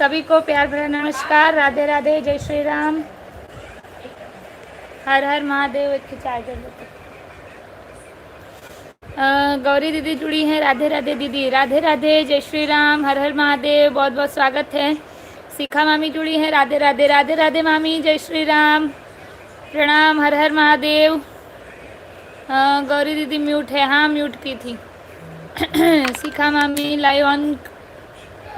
सभी को प्यार भरा नमस्कार, राधे राधे, जय श्री राम, हर हर महादेव। एक चार्जर लेते। गौरी दीदी जुड़ी हैं, राधे राधे दीदी, राधे राधे, जय श्री राम, हर हर महादेव, बहुत बहुत स्वागत है। शिखा मामी जुड़ी हैं, राधे राधे, राधे राधे मामी, जय श्री राम, प्रणाम, हर हर महादेव। गौरी दीदी म्यूट है, हाँ म्यूट की थी। शिखा मामी लाइव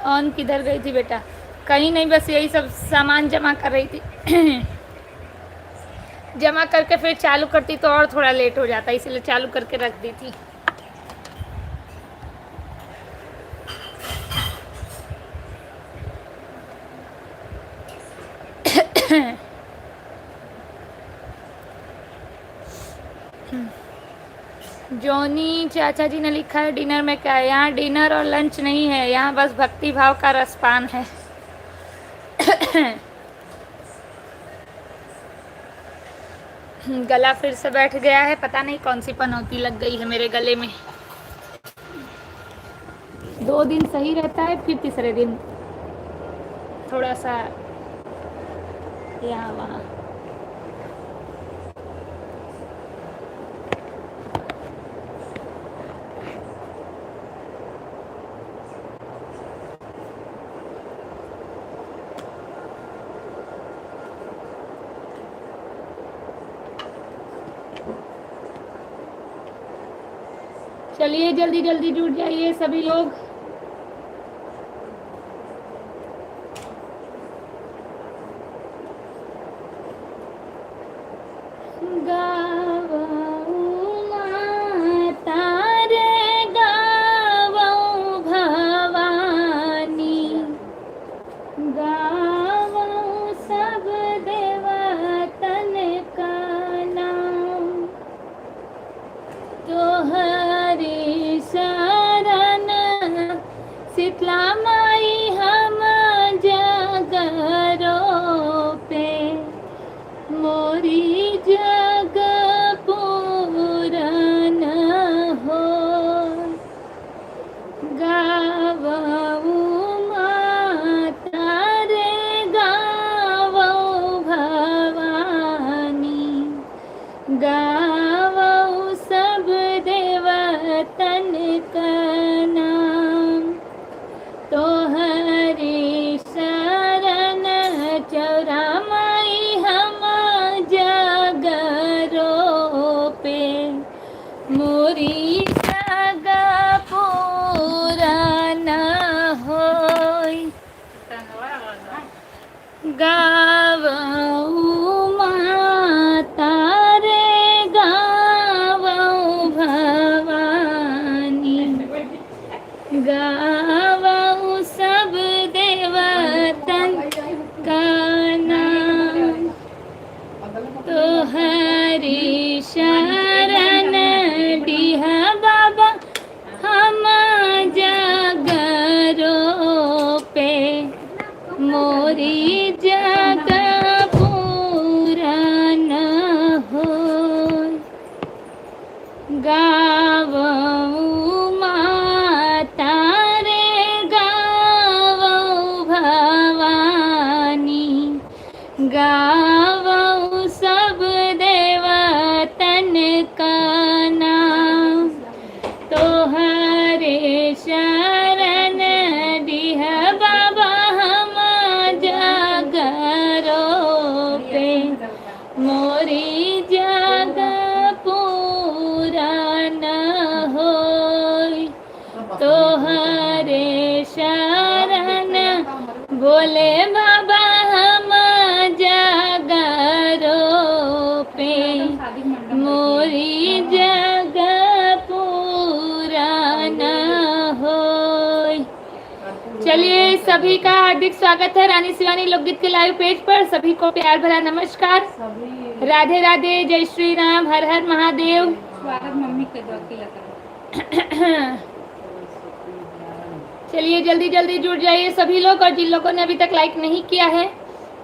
ऑन किधर गई थी बेटा? कहीं नहीं, बस यही सब सामान जमा कर रही थी। जमा करके फिर चालू करती तो और थोड़ा लेट हो जाता, इसलिए चालू करके रख दी थी। जोनी चाचा जी ने लिखा है डिनर में क्या है? यहाँ डिनर और लंच नहीं है, यहाँ बस भक्ति भाव का रसपान है। गला फिर से बैठ गया है, पता नहीं कौन सी पनौती लग गई है मेरे गले में। 2 दिन सही रहता है, फिर तीसरे दिन थोड़ा सा यहाँ वहाँ। चलिए जल्दी जल्दी जुट जाइए सभी लोग। शीतला माई हम जगरो पे, मोरी जग पूरन हो। गावऊ माता रे गावऊ भवानी, गावऊ सब देवतन का नाम। तोहरी शरण चौरा माई हम जगरो पे, मोरी जग पूरन होय। गावऊ माता रे गावऊ भवानी, गावऊ सब देवतन का नाम। तोहरी शरण डिहा बाबा हम जगरो पे, मोरी जग पूरन होय। गावऊ माता रे गावऊ भवानी, गावऊ सब देवतन का नाम। तोहरे शरण डिह बाबा हम जगरो पे, मोरी जग पूरन होय। तोहरे शरण बोले बाबा हम जगरो पे, मोरी जग पूरन होय। चलिए सभी का हार्दिक स्वागत है रानी शिवानी लोकगीत के लाइव पेज पर। सभी को प्यार भरा नमस्कार, राधे राधे, जय श्री राम, हर हर महादेव। स्वागत मम्मी के चलिए जल्दी जल्दी जुड़ जाइए सभी लोग, और जिन लोगों ने अभी तक लाइक नहीं किया है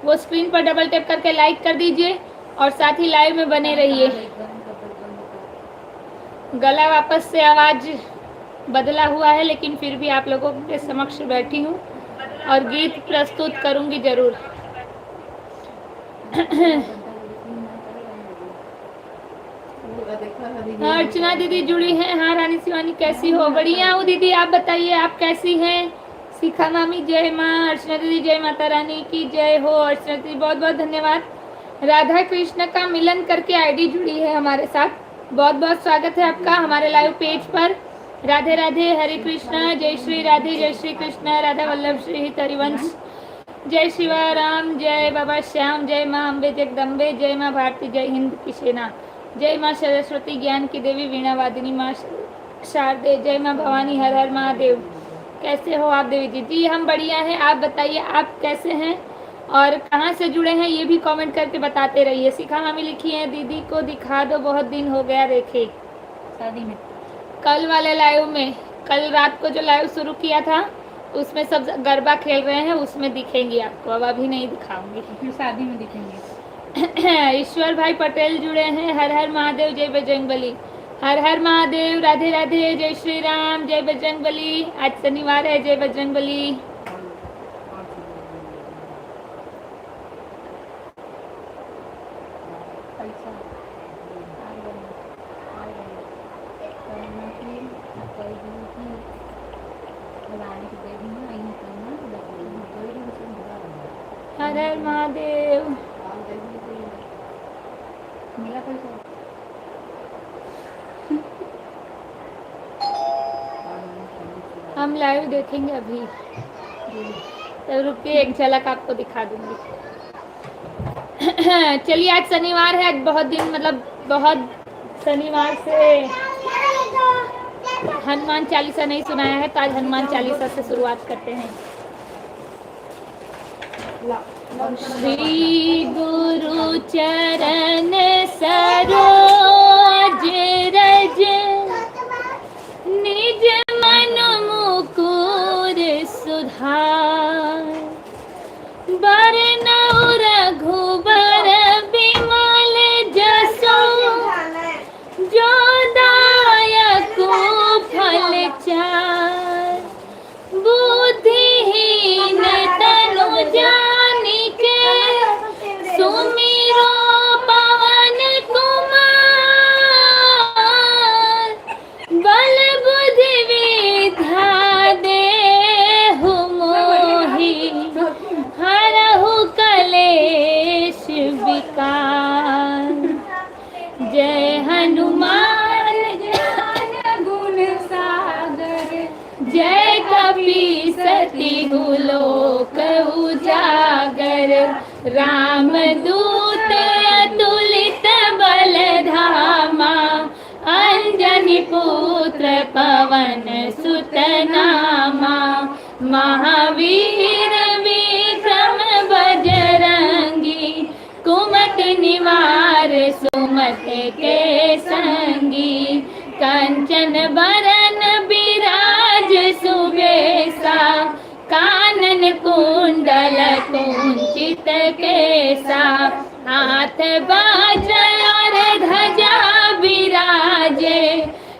वो स्क्रीन पर डबल टैप करके लाइक कर दीजिए, और साथ ही लाइव में बने रहिए। गला वापस से आवाज बदला हुआ है, लेकिन फिर भी आप लोगों के समक्ष बैठी हूँ। और गीत प्रस्तुत करूंगी जरूर। अर्चना दीदी जुड़ी हैं। हाँ रानी शिवानी कैसी हो? बढ़िया हूँ दीदी, आप बताइए आप कैसी हैं? शिखा मामी जय माँ। अर्चना दीदी जय माता रानी की जय हो। अर्चना दीदी बहुत बहुत धन्यवाद। राधा कृष्ण का मिलन करके आईडी जुड़ी है हमारे साथ, बहुत बहुत स्वागत है आपका हमारे लाइव पेज पर। राधे राधे, हरे कृष्णा, जय श्री राधे, जय श्री कृष्ण, राधा वल्लभ श्री हरिवंश, जय शिवा राम, जय बाबा श्याम, जय माँ अम्बे जगदम्बे, जय माँ भारती, जय हिंद की सेना, जय माँ सरस्वती ज्ञान की देवी, वीणा वादिनी माँ शारदे, जय माँ भवानी, हर हर महादेव। कैसे हो आप देवी जी? जी हम बढ़िया हैं, आप बताइए आप कैसे हैं और कहाँ से जुड़े हैं ये भी कमेंट करके बताते रहिए। शिखा मामी लिखी है दीदी को दिखा दो, बहुत दिन हो गया देखे। शादी में कल वाले लाइव में, कल रात को जो लाइव शुरू किया था उसमें सब गरबा खेल रहे हैं, उसमें दिखेंगी आपको, अब अभी नहीं दिखाऊंगी, फिर शादी में दिखेंगे। ईश्वर भाई पटेल जुड़े हैं। हर हर महादेव, जय बजरंगबली। हर हर महादेव, राधे राधे, जय श्री राम, जय बजरंगबली। आज शनिवार है, जय बजरंगबली। हर हर महादेव। हम लाइव देखेंगे अभी, तो रुकिए एक झलक आपको दिखा दूंगी। चलिए आज शनिवार है, आज बहुत दिन मतलब बहुत शनिवार से हनुमान चालीसा नहीं सुनाया है, तो आज हनुमान चालीसा से शुरुआत करते हैं। श्री गुरु चरण सरोज रज, निज मन मुकुर सुधार, बरनउँ रघुबर बिमल जसु, जो दायकु फल चार, बुद्धिहीन तनु जानिके, सुमिरो पवन कुमार, बल बुद्धि विद्या देहु मोहि, हरहु कलेश विकार। जय हनुमान ज्ञान गुण सागर, जय कपी सतिहु लोक उजागर, राम दूत अतुलित बल धामा, अंजनी पुत्र पवन सुत नामा, महावीर विक्रम बजरंगी, कुमति निवार सुमत के संगी, कंचन बरन बिराज सुबेसा, कानन कुंडल कुंचित केसा, हाथ बाजय और ध्वजा विराजे,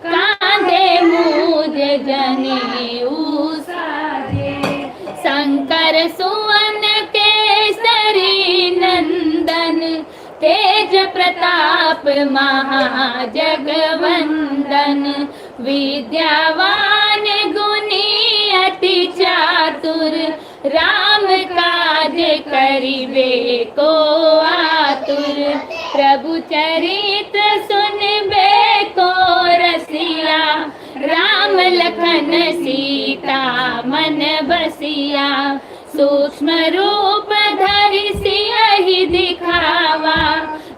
कांधे मूज जनेऊ साजे, शंकर सुवन केसरी नंदन, तेज प्रताप महाजगवंदन, विद्यावान गुणी अति चातुर, राम काज करिबे को आतुर, प्रभु चरित्र सुनबे को रसिया, राम लखन सीता मन बसिया, सूक्ष्म रूप धरि सियहि दिखावा,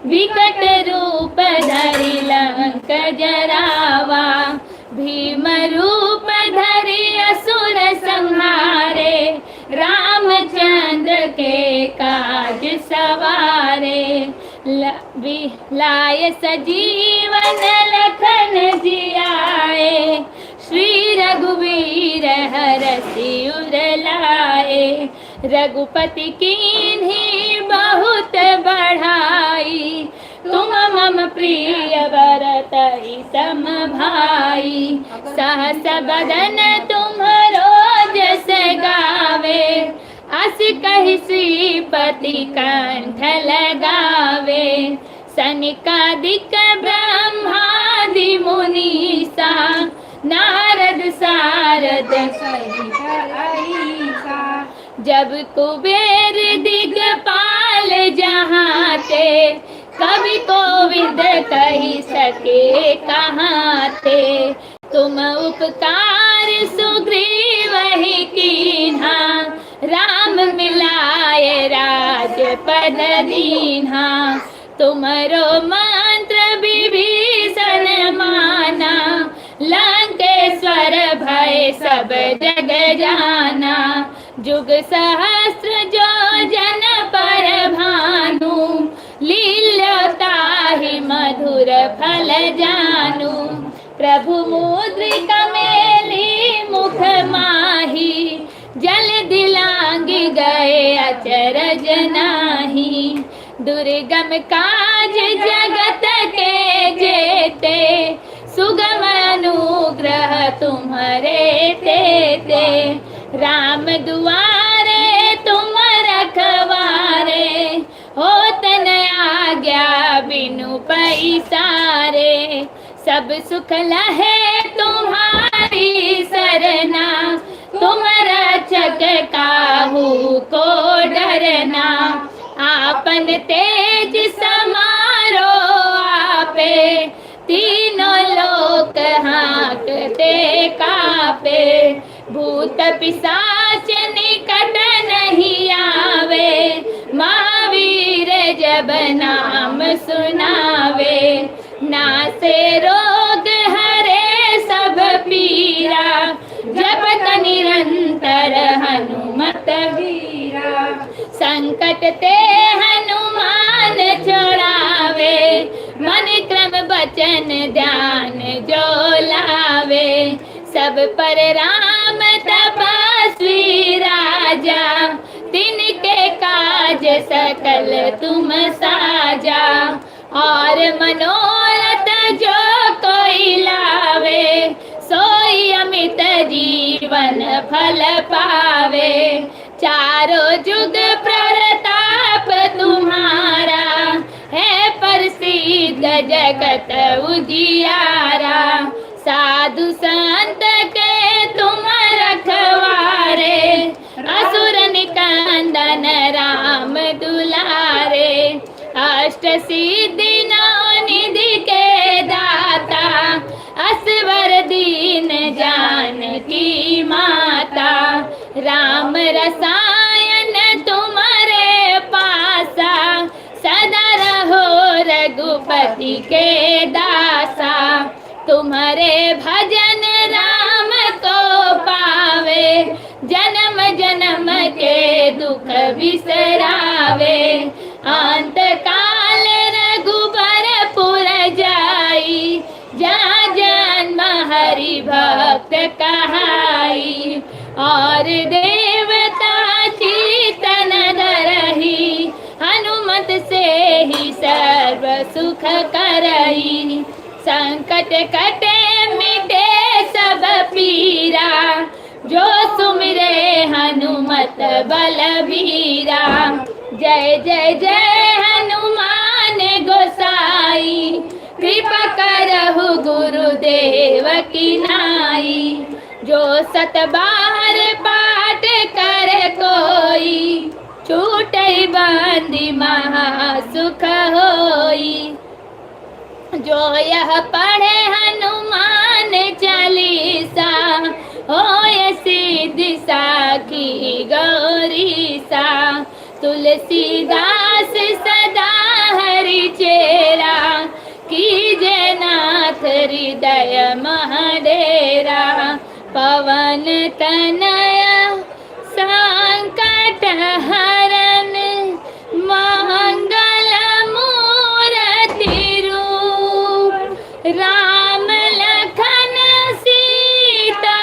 विकट रूप धरि लंक जरावा, भीम रूप धरि असुर संहारे, रामचंद्र के काज सवारे, लाय सजीवन लखन जियाए, श्री रघुवीर हरषि उर लाए, रघुपति कीन्ही बहुत बढ़ाई, तुम मम प्रिय भरतहि सम भाई, सहस बदन तुम्हरो जस गावे, अस कहि श्रीपति कंठ लगावे, सनकादिक ब्रह्मादि मुनीसा, नारद सारद सहित अहिसा। जब कुबेर दिगपाल जहाँ ते, कवि कोविद कही सके कहाँ थे। तुम उपकार सुग्रीव ही कीन्हा, राम मिलाए राजपद दीन्हा। तुमरो मंत्र विभीषण माना, लंकेश्वर भय सब जग जाना। जुग सहस्त्र जो जन पर भानु, लील्योताहि मधुर फल जानू। प्रभु मुद्रिका मेली मुख माही, जल दिलांगी गए अचरज नाही। दुर्गम काज जगत के जेते, सुगम अनुग्रह तुम्हारे तेते। राम दुआरे तुम रखवारे, होत न आज्ञा बिनु पैसारे। सब सुख लहे तुम्हारी सरना, तुम रक्षक काहू को डरना। आपन तेज समारो आपे, तीनों लोक हाँकते कापे। भूत पिशाच निकट नहीं आवे, महावीर जब नाम सुनावे। नासे रोग हरे सब पीरा, जपत निरंतर हनुमत वीरा। संकट ते हनुमान छुड़ावे, मन क्रम बचन ध्यान जो लावे। सब पर राम तपस्वी राजा, तिनके काज सकल तुम साजा। और मनोरथ जो कोई लावे, सोई अमित जीवन फल पावे। चारों जुग प्रताप तुम्हारा, है प्रसिद्ध जगत उजियारा। साधु संत के तुम रखवारे, असुर निकंदन राम दुलारे। अष्ट सिद्धि नौ निधि के दाता, असवर दीन जानकी माता। राम रसायन तुम्हारे पासा, सदा रहो रघुपति के दासा। तुम्हारे भजन राम को पावे, जन्म जन्म के दुख बिसरावे। अंत काल रघुबरपुर जाई, जहाँ जन्म हरि भक्त कहाई। और देवता चितन धरही, हनुमत से ही सर्व सुख करही। संकट कटे मिटे सब पीरा, जो सुमिरे हनुमत बलबीरा। जय जय जय हनुमान गोसाई, कृपा करहु गुरुदेव की नाई। जो सत बार पाठ कर कोई, छूटई बंदी महा सुख होई। जो यह पढ़े हनुमान चालीसा, होय सिद्धि साखी गौरीसा। तुलसीदास सदा हरि चेरा, कीजे नाथ हृदय महडेरा। पवन तनया संकट हरन, मंगल मूर्ति रूप। राम लखन सीता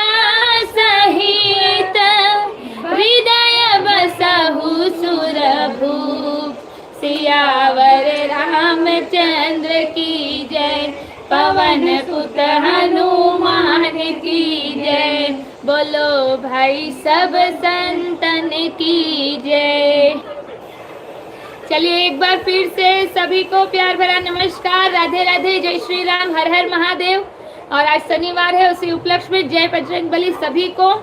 सहित, हृदय बसहु सुरभूप। सियावर रामचंद्र की जय, पवन सुत हनुमान की जय। बोलो भाई सब संतन की जय। चलिए एक बार फिर से सभी को प्यार भरा नमस्कार, राधे राधे, जय श्री राम, हर हर महादेव। और आज शनिवार है, उसी उपलक्ष्य में जय बजरंग बली। सभी को,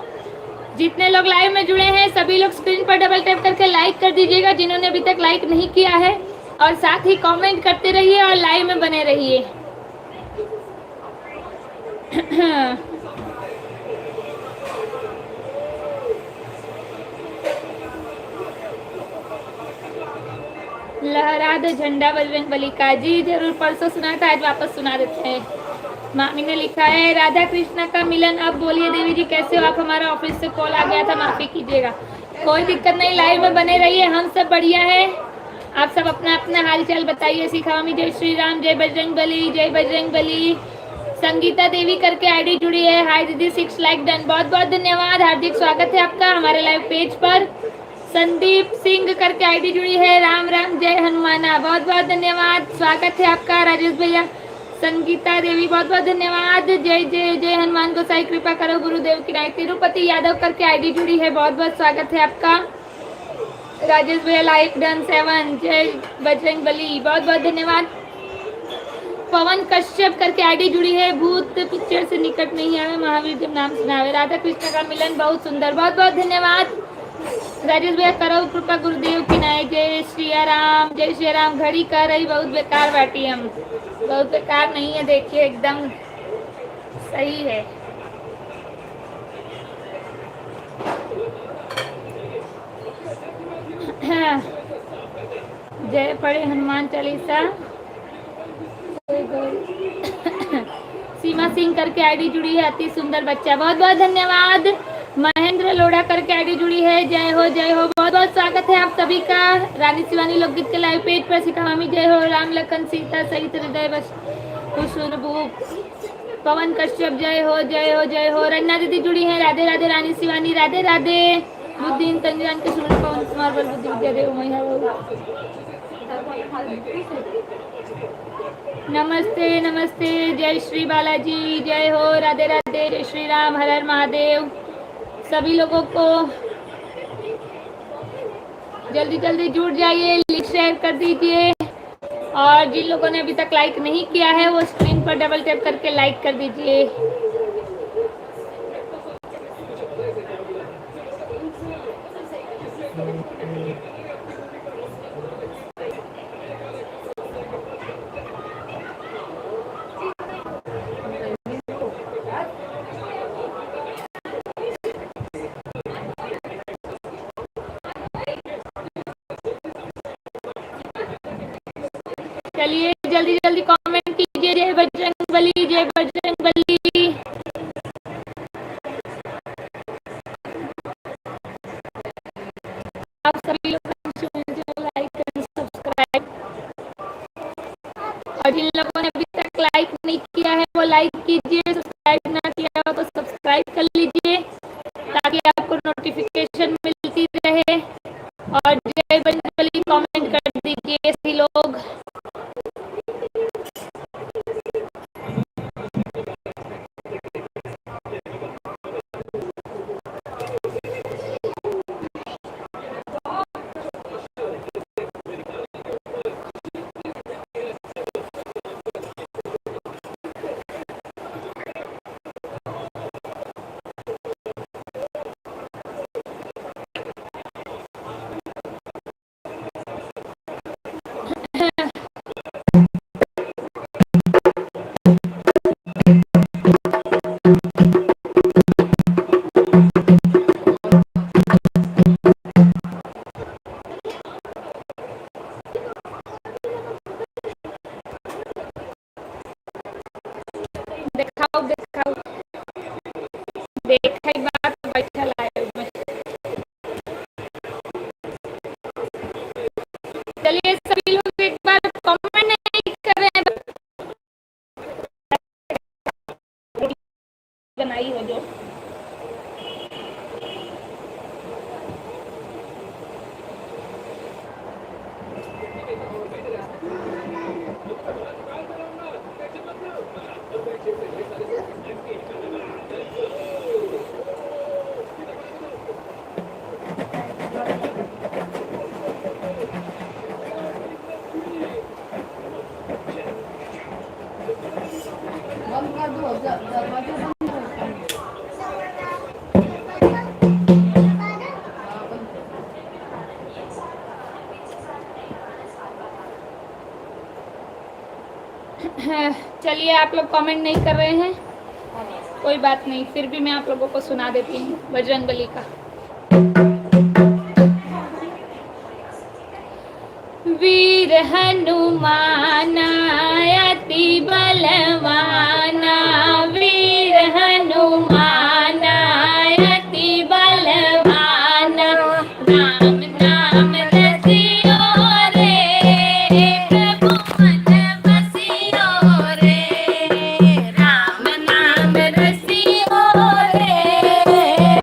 जितने लोग लाइव में जुड़े हैं सभी लोग स्क्रीन पर डबल टैप करके लाइक कर दीजिएगा, जिन्होंने अभी तक लाइक नहीं किया है, और साथ ही कमेंट करते रहिए और लाइव में बने रहिए। लहरा दो झंडा बजरंग बली का। जी जरूर, परसों सुना था, आज वापस सुना देते हैं। मामी ने लिखा है राधा कृष्ण का मिलन। अब बोलिए देवी जी कैसे हो आप? हमारा ऑफिस से कॉल आ गया था, माफी कीजिएगा। कोई दिक्कत नहीं, लाइव में बने रहिए, हम सब बढ़िया है। आप सब अपना अपना हाल चाल बताइए। सीखा मामी, जय श्री राम, जय बजरंग बली, जय बजरंग बली। संगीता देवी करके आईडी जुड़ी है। हाय दीदी, 6 लाइक डन, बहुत बहुत धन्यवाद, हार्दिक स्वागत है आपका हमारे लाइव पेज पर। संदीप सिंह करके आईडी जुड़ी है। राम राम, जय हनुमाना, बहुत बहुत धन्यवाद, स्वागत है आपका राजेश भैया। संगीता देवी बहुत बहुत धन्यवाद। जय जय जय हनुमान गोसाई कृपा करो गुरुदेव की नाय। तिरुपति यादव करके आईडी जुड़ी है, बहुत बहुत स्वागत है आपका। राजेश भैया लाइक डन 7। जय बजरंग बली, बहुत बहुत धन्यवाद। पवन कश्यप करके आईडी जुड़ी है। भूत पिक्चर से निकट नहीं आवे, महावीर जब नाम सुनावे। राधा कृष्ण का मिलन बहुत सुंदर, बहुत बहुत धन्यवाद। राजेश भैया करो कृपा गुरुदेव की नाय। जय श्री राम, जय श्री राम। घड़ी कर रही बहुत बेकार बाटी, हम बहुत बेकार नहीं है, देखिए एकदम सही है। जय पढ़े हनुमान चालीसा। सीमा सिंह करके आईडी जुड़ी है। अति सुंदर बच्चा, बहुत बहुत धन्यवाद। महेंद्र लोढ़ा करके आईडी जुड़ी है। जय हो जय हो, बहुत बहुत स्वागत है आप सभी का रानी शिवानी लोकगीत के लाइव पेज पर। सीता मामी जय हो। राम लखन सीता सहित हृदय बस पवन कश्यप जय हो जय हो जय हो। रन्ना दीदी जुड़ी है। राधे राधे रानी शिवानी, राधे राधे। बुद्धिन तंजान के सूर्य पवन कुमार बल बुद्धि विद्या देव मैया। नमस्ते नमस्ते, जय श्री बालाजी, जय हो, राधे राधे, जय श्री राम, हर हर महादेव। सभी लोगों को जल्दी जल्दी जुड़ जाइए, लिंक शेयर कर दीजिए, और जिन लोगों ने अभी तक लाइक नहीं किया है वो स्क्रीन पर डबल टैप करके लाइक कर दीजिए। चलिए जल्दी जल्दी कमेंट कीजिए। जय बजरंग बली, जय बजरंग बली। आप सभी लोग लाइक करें, सब्सक्राइब, और जिन लोगों ने अभी तक लाइक नहीं किया है वो लाइक कीजिए। सब्सक्राइब ना किया हो तो सब्सक्राइब कर लीजिए ताकि आपको नोटिफिकेशन मिलती रहे। और जय बजरंग बली कमेंट कर दीजिए सभी लोग। दिखाओ दिखाओ, देखा ही बात बैठा लाइव में। चलिए सभी लोग एक बार कमेंट नहीं कर रहे हैं, बनाई हो जो। चलिए, आप लोग कमेंट नहीं कर रहे हैं, कोई बात नहीं, फिर भी मैं आप लोगों को सुना देती हूँ बजरंगबली का। वीर हनुमाना अति बलवाना, वीर हनुमाना अति बलवाना, राम नाम रसियो रे, प्रभु मन बसियो रे, राम नाम रसियो रे,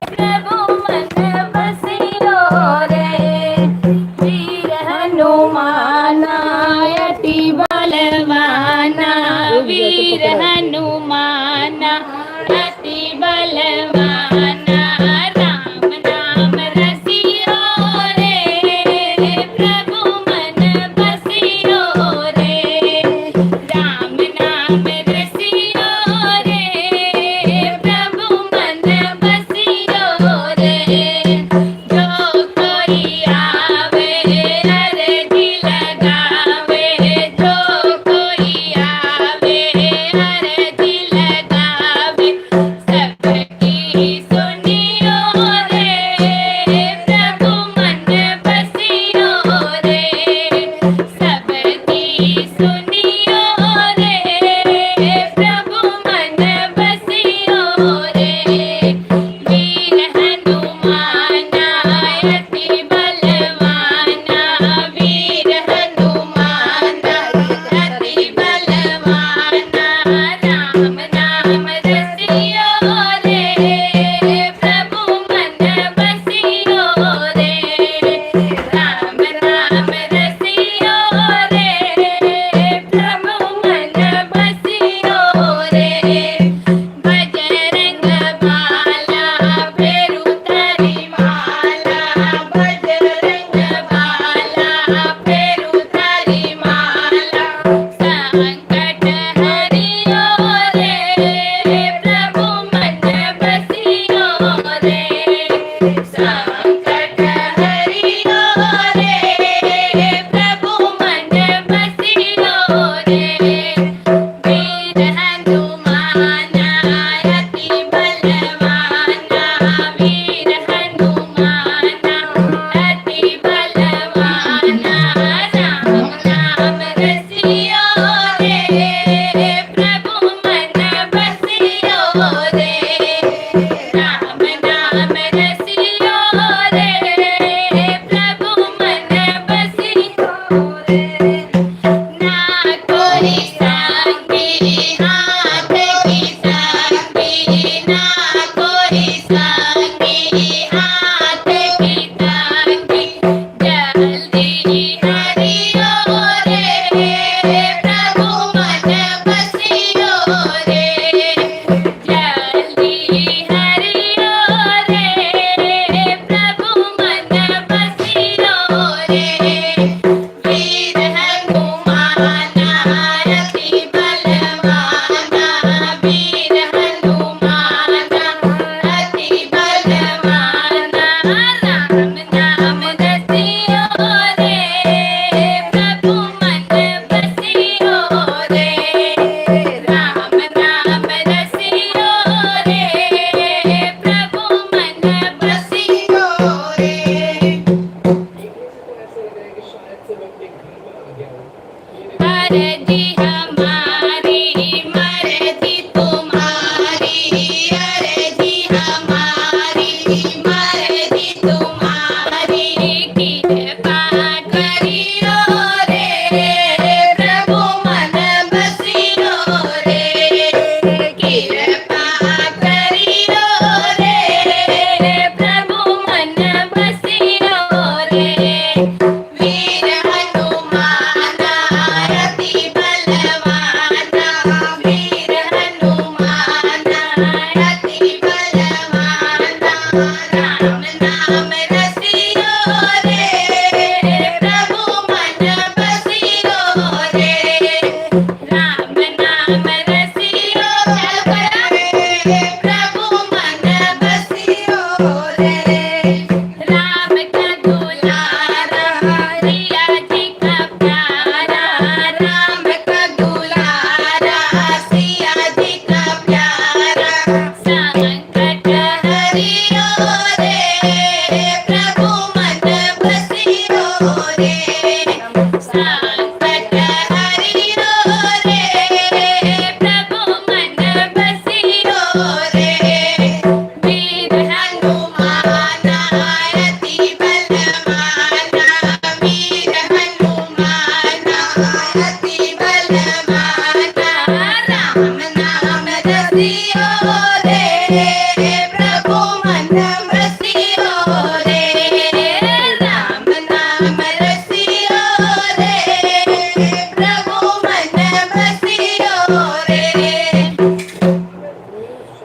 प्रभु मन बसियो रे, वीर हनुमाना अति बलवाना, वीर हनुमाना अति बलवाना, राम नाम रसियो रे, प्रभु मन बसियो रे, राम नाम रसियो रे, प्रभु मन बसियो रे, जो कोई आवे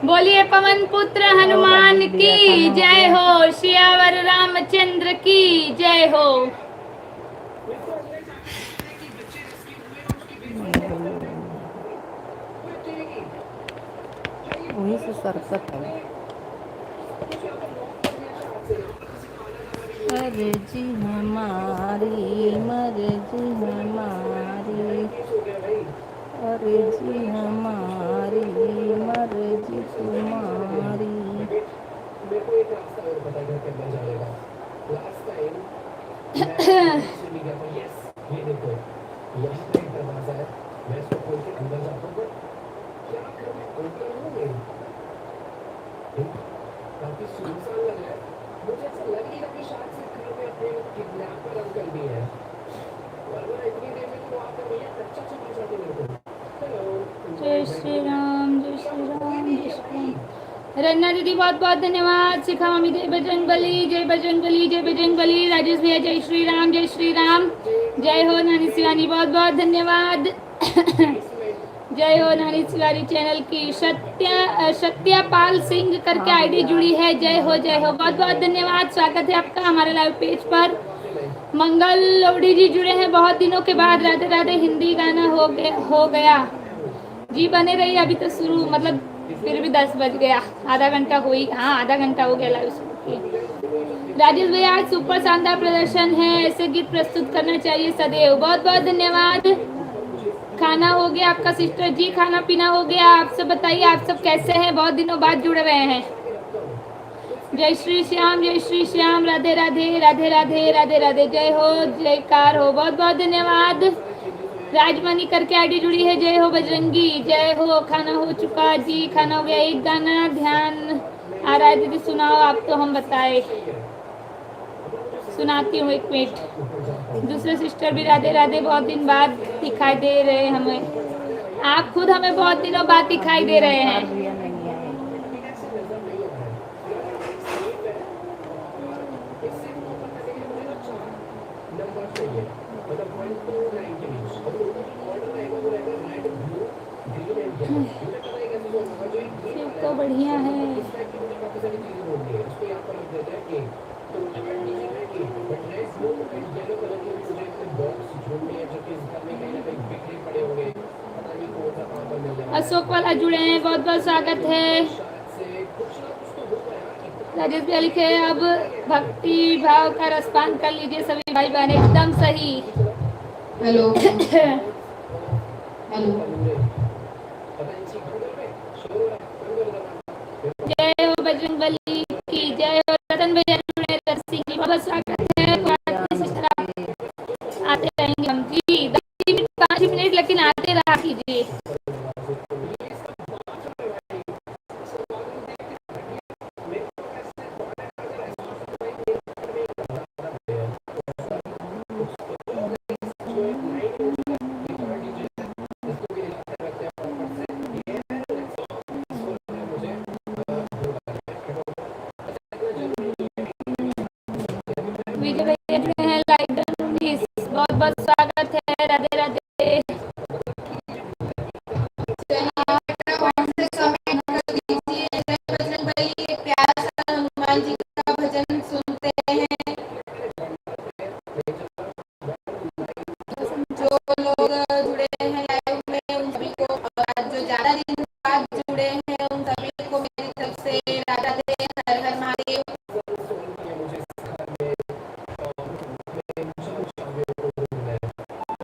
बोलिए पवन पुत्र हनुमान की जय हो, सियावर रामचंद्र की जय हो। वहीं से सरकत है। अर्जी हमारी मर्जी हमारी, अर्जी हमारी मर्जी तुम्हारी। काफी सुनसान लग रहा है। मुझे ऐसा लग नहीं रहा कि शायद से घर में अपने किडनैपर अंकल भी है, वरना इतनी देर में तो आप भैया अच्छा से पूछ रहे मेरे को। जय श्री राम, जय श्री राम, जय श्री राम। रन्ना दीदी बहुत बहुत धन्यवाद। शिखा मम्मी जय बजरंग बली, जय बजरंग बली, जय बजरंग बली। राजेश भैया जय श्री राम, जय श्री राम। जय हो नानी शिवानी, बहुत बहुत धन्यवाद। जय हो नानी शिवानी चैनल की। सत्यापाल सिंह करके आईडी जुड़ी है, जय हो जय हो, बहुत बहुत धन्यवाद। स्वागत है आपका हमारे लाइव पेज पर। मंगल लोडी जी जुड़े हैं बहुत दिनों के बाद। राधे राधे हिंदी गाना हो गया जी, बने रही। अभी तो शुरू मतलब फिर भी 10 बज गया, आधा घंटा हुई, हाँ आधा घंटा हो गया लाइव शुरू किए। राजेश भैया आज सुपर शानदार प्रदर्शन है, ऐसे गीत प्रस्तुत करना चाहिए सदैव। बहुत बहुत धन्यवाद। खाना हो गया आपका सिस्टर जी? खाना पीना हो गया। आप सब बताइए, आप सब कैसे हैं? बहुत दिनों बाद जुड़ रहे हैं। जय श्री श्याम, जय श्री श्याम। राधे राधे, राधे राधे, राधे राधे। जय हो, जयकार हो। बहुत बहुत धन्यवाद। राजमणि करके आईडी जुड़ी है, जय हो बजरंगी, जय हो। खाना हो चुका जी, खाना हो गया। एक गाना ध्यान आ रहा है दीदी, सुनाओ आप तो हम बताए। सुनाती हूँ, एक मिनट। दूसरे सिस्टर भी राधे राधे, बहुत दिन बाद दिखाई दे रहे हैं हमें। आप खुद हमें बहुत दिनों बाद दिखाई दे रहे हैं। तो बढ़िया है। अशोक वाला जुड़े हैं, बहुत बहुत स्वागत है। राजेश भैया लिखे अब भक्ति भाव का रसपान कर लीजिए सभी भाई बहन। एकदम सही। Hello hello. जय हो बजरंग बली की जय हो। रतन भैया जुड़े, सिंह जी बहुत स्वागत है। आते रहेंगे हम जी, 10 मिनट 5 मिनट, लेकिन आते रहा कीजिए। विजय भैया जुड़े हैं, लाइक बहुत बहुत स्वागत है। राधे राधे। हनुमान जी का भजन सुनते हैं। जो लोग जुड़े हैं लाइव में उन सभी को, और जो ज्यादा दिन बाद जुड़े हैं उन सभी को मेरी तरफ से राधे राधे, हर हर महादेव।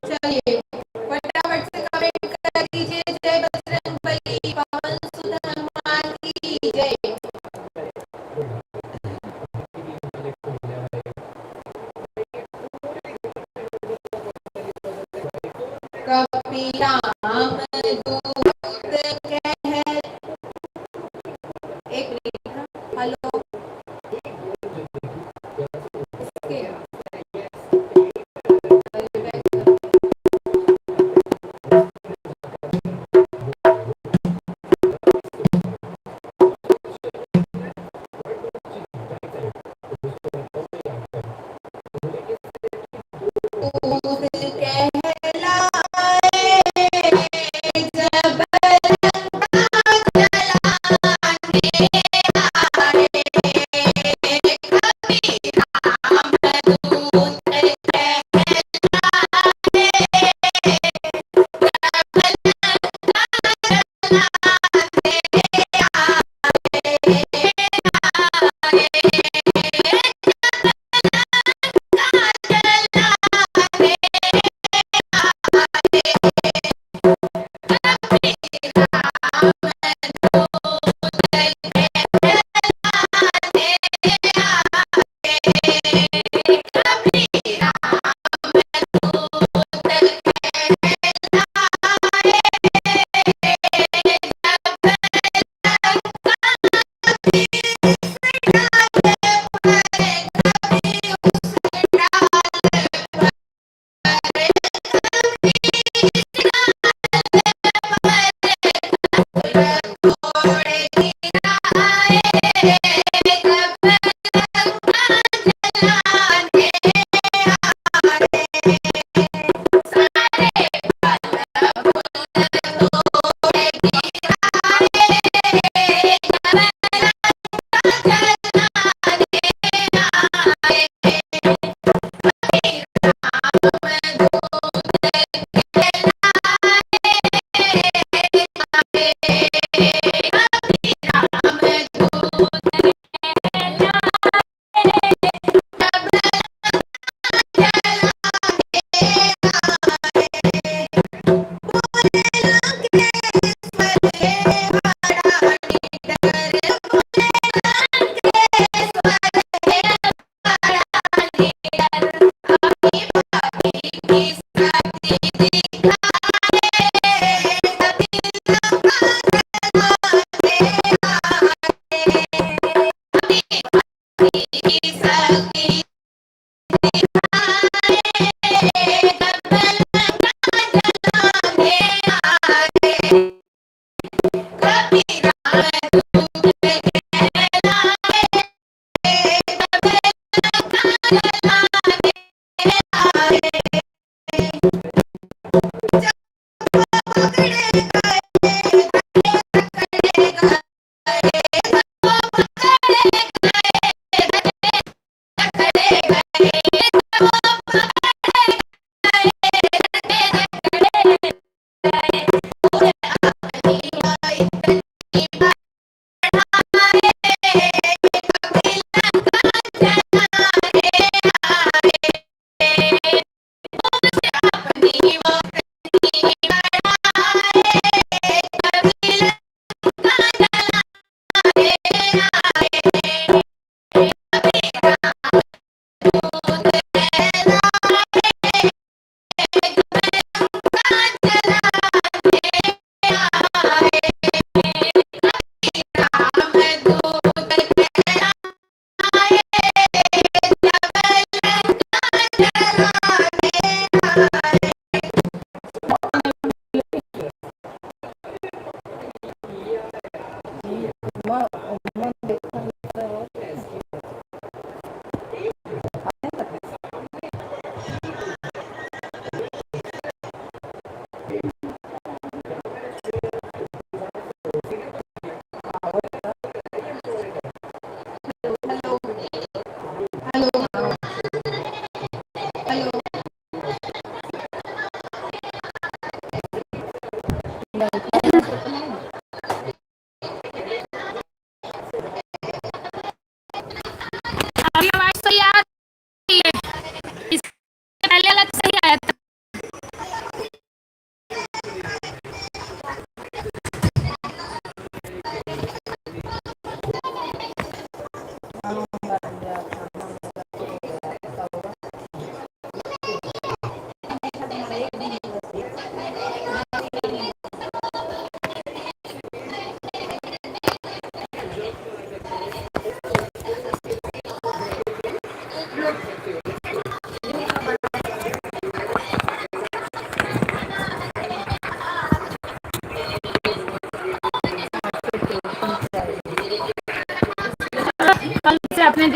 चलिए फटाफट से कमेंट कर दीजिए, जय बजरंग बली, पवन सुत हनुमान की जय। कपि राम दूत कह। एक मिनट, हेलो। दूत कहलाए जब अभी आवाज सही आ रही है? इससे पहले अलग सही आया था।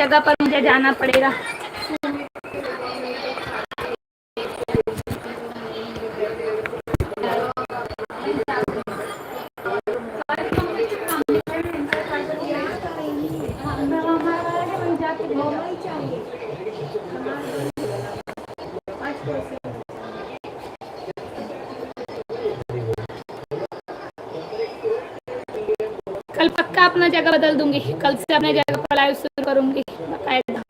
जगह पर मुझे जाना पड़ेगा। कल पक्का अपना जगह बदल दूंगी, कल से अपने जगह पर लाइव शुरू करूंगी बाकायदा।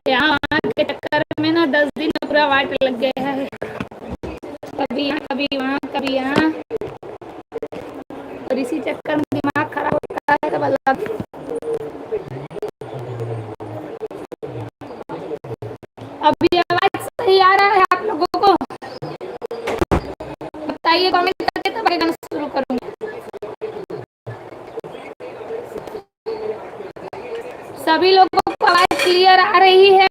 यहाँ वहाँ के चक्कर में ना 10 दिन में पूरा वाट लग गया है, कभी यहाँ कभी वहाँ कभी यहाँ, और इसी चक्कर में दिमाग खराब होता है। तो मतलब अभी आवाज सही आ रहा है आप लोगों को? बताइए कमेंट करके, तब आगे गाना शुरू करूंगी। सभी लोगों को आवाज क्लियर आ रही है?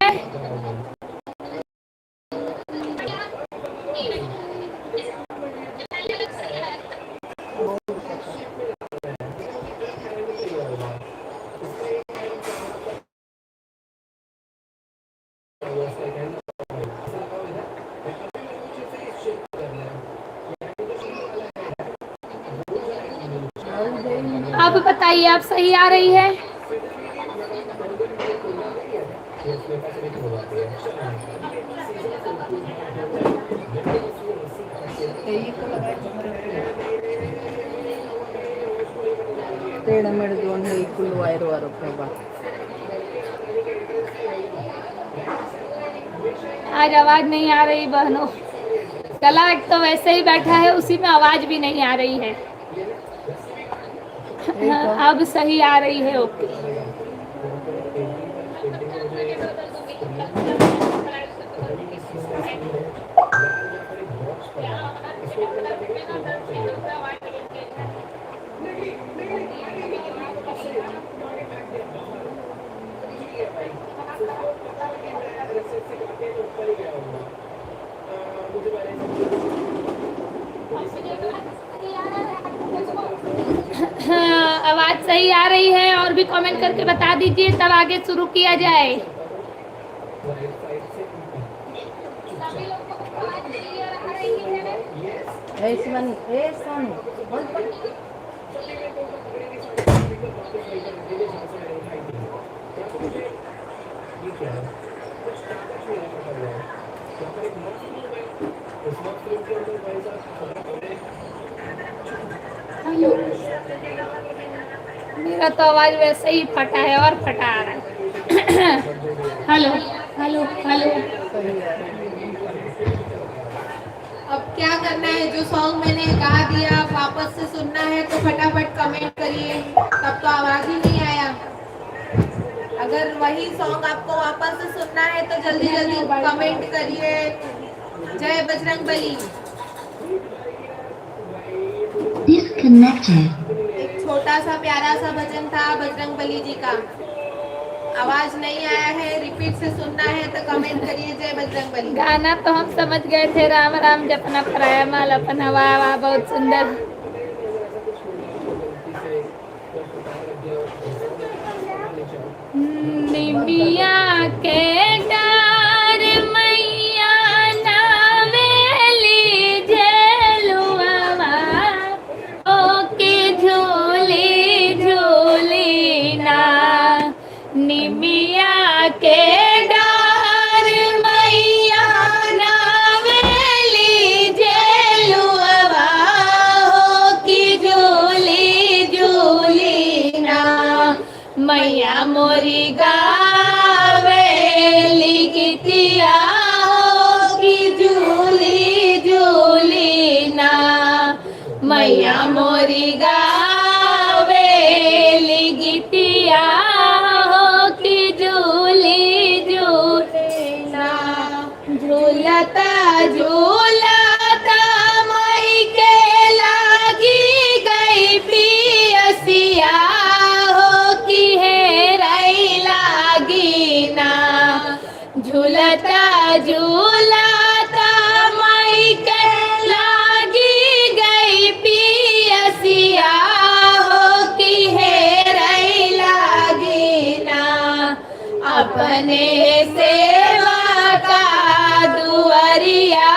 अब बताइए, आप सही आ रही है? तेड़ा मेरे दोन है कुल वायर वारो प्रभा। आज आवाज नहीं आ रही बहनों, गला एक तो वैसे ही बैठा है, उसी में आवाज भी नहीं आ रही है। अब सही आ रही है, ओके। हाँ, आवाज सही आ रही है, और भी कमेंट करके बता दीजिए, तब आगे शुरू किया जाए। मेरा तो आवाज वैसे ही फटा है और फटा आ रहा है। Hello hello hello. अब क्या करना है, जो सॉन्ग मैंने गा दिया वापस से सुनना है तो फटाफट कमेंट करिए, तब तो आवाज ही नहीं आया। अगर वही सॉन्ग आपको वापस से सुनना है तो जल्दी जल्दी कमेंट करिए। जय बजरंग बली। एक छोटा सा प्यारा सा भजन था बजरंग बली जी का, आवाज नहीं आया है, रिपीट से सुनना है तो कमेंट करिए जय बजरंग बली। गाना तो हम समझ गए थे, राम राम जपना पराया माल अपना, वाह वाह बहुत सुंदर। निमिया के डार मैया नावेली झेलुआ, ओके झूली झूली ना। निमिया के डार मैया नावेली झेलुआ, ओके झूली झूली ना। मैया मोरी गावेली गीतिया, होगी झूली झूली ना। मैया मोरी गावेली गीतिया, होगी झूली झूली ना। झूलता झूलता मई के लागी गई पियसिया, झूलता झूलता मई के लागी गई पियसिया, हो की है रई लागी ना। अपने सेवा का दुआरिया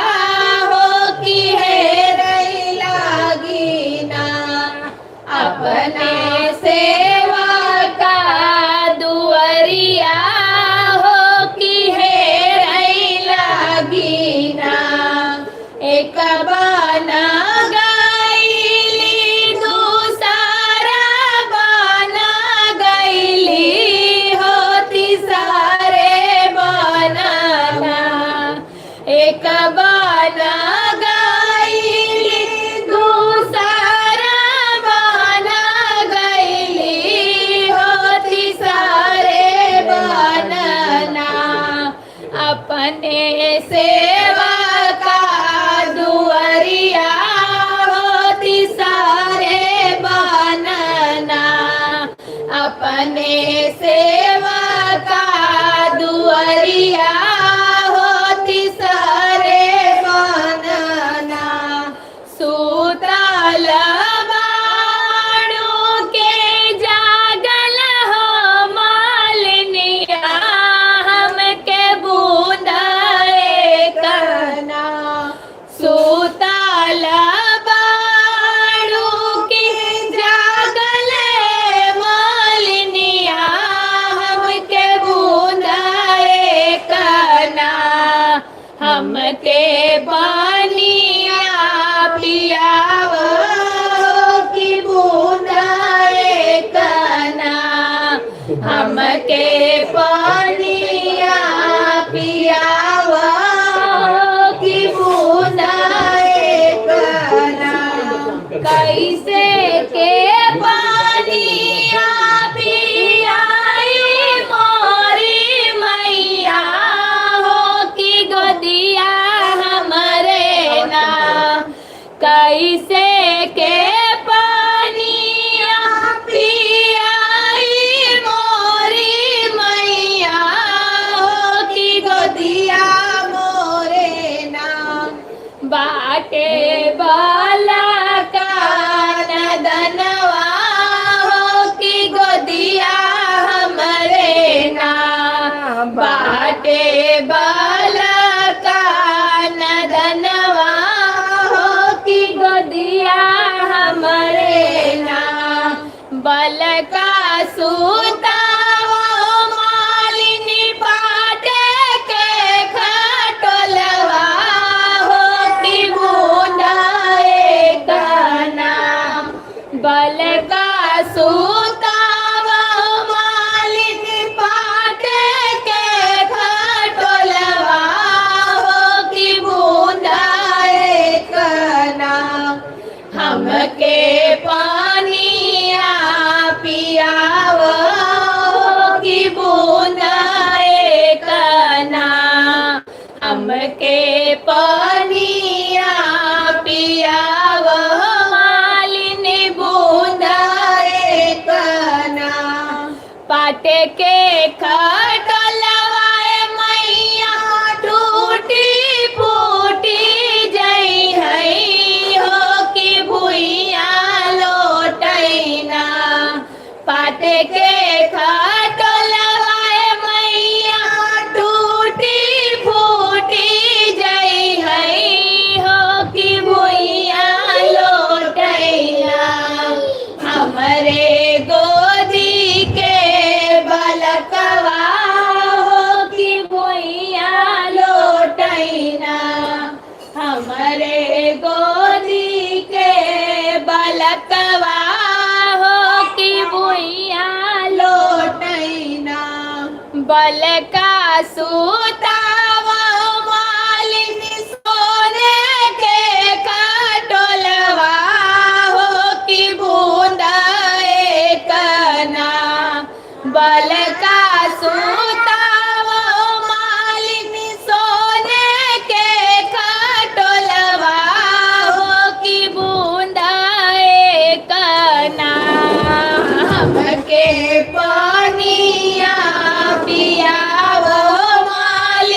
हो कि है रही लागी ना। अपने सेवा का दुआरिया हो कि है रही लागी ना। एक बाना गईली दूसरा बाना गईली होती सारे बनाना। एक बाना गईली दूसरा बाना गईली होती सारे बनाना। अपने सेवा का दुआरिया होती सारे बनाना। अपने सेवा का दुआरिया होती सारे बनाना। सूतल बाणों के जागल हो मालिनिया हमके बूंदा करना। सूतल बाणों के जागल मालिनिया हमके बूंदा करना। हमके पानिया पियावो कि बूंदा करना। हमके पानिया पियावो कि बूंदा करना। कैसे के पानिया पियाई मोरी मैया हो कि गोदिया हमरे ना। कैसे के पानिया पियाई मोरी मैया हो कि गोदिया मोरे ना। बाटे बाला का नदनवा हो कि गोदिया हमरे ना। बाटे बाला का नदनवा हो कि गोदिया हमरे ना। बल का सूतावा मालिनी पाटे के खटोलवा हो कि बूंदा करना। बल का सूतावा मालिनी पाटे के खटोलवा हो कि बूंदा करना। हमके पानिया पियावो कि बूंदा करना। हमके पानिया पियावो मालिनी बूंदा करना। पाटे के खटोलवाए मैया टूटी फूटी जई है हो कि भुइया लोटैना। पाटे के खटोलवाए मैया टूटी फूटी जई है हो कि भुइया लोटैना। हमरे गोदी के बलकवा हो कि भुइया लोटैना। हमरे गोदी के बलकवा हो कि भुइया लोटैना। बल का सूतावा मालिनी सोने के खटोलवा हो कि बूंदा करना। बल का सूतावा मालिनी सोने के खटोलवा हो कि बूंदा करना। हमके पानिया पियावो मालिनी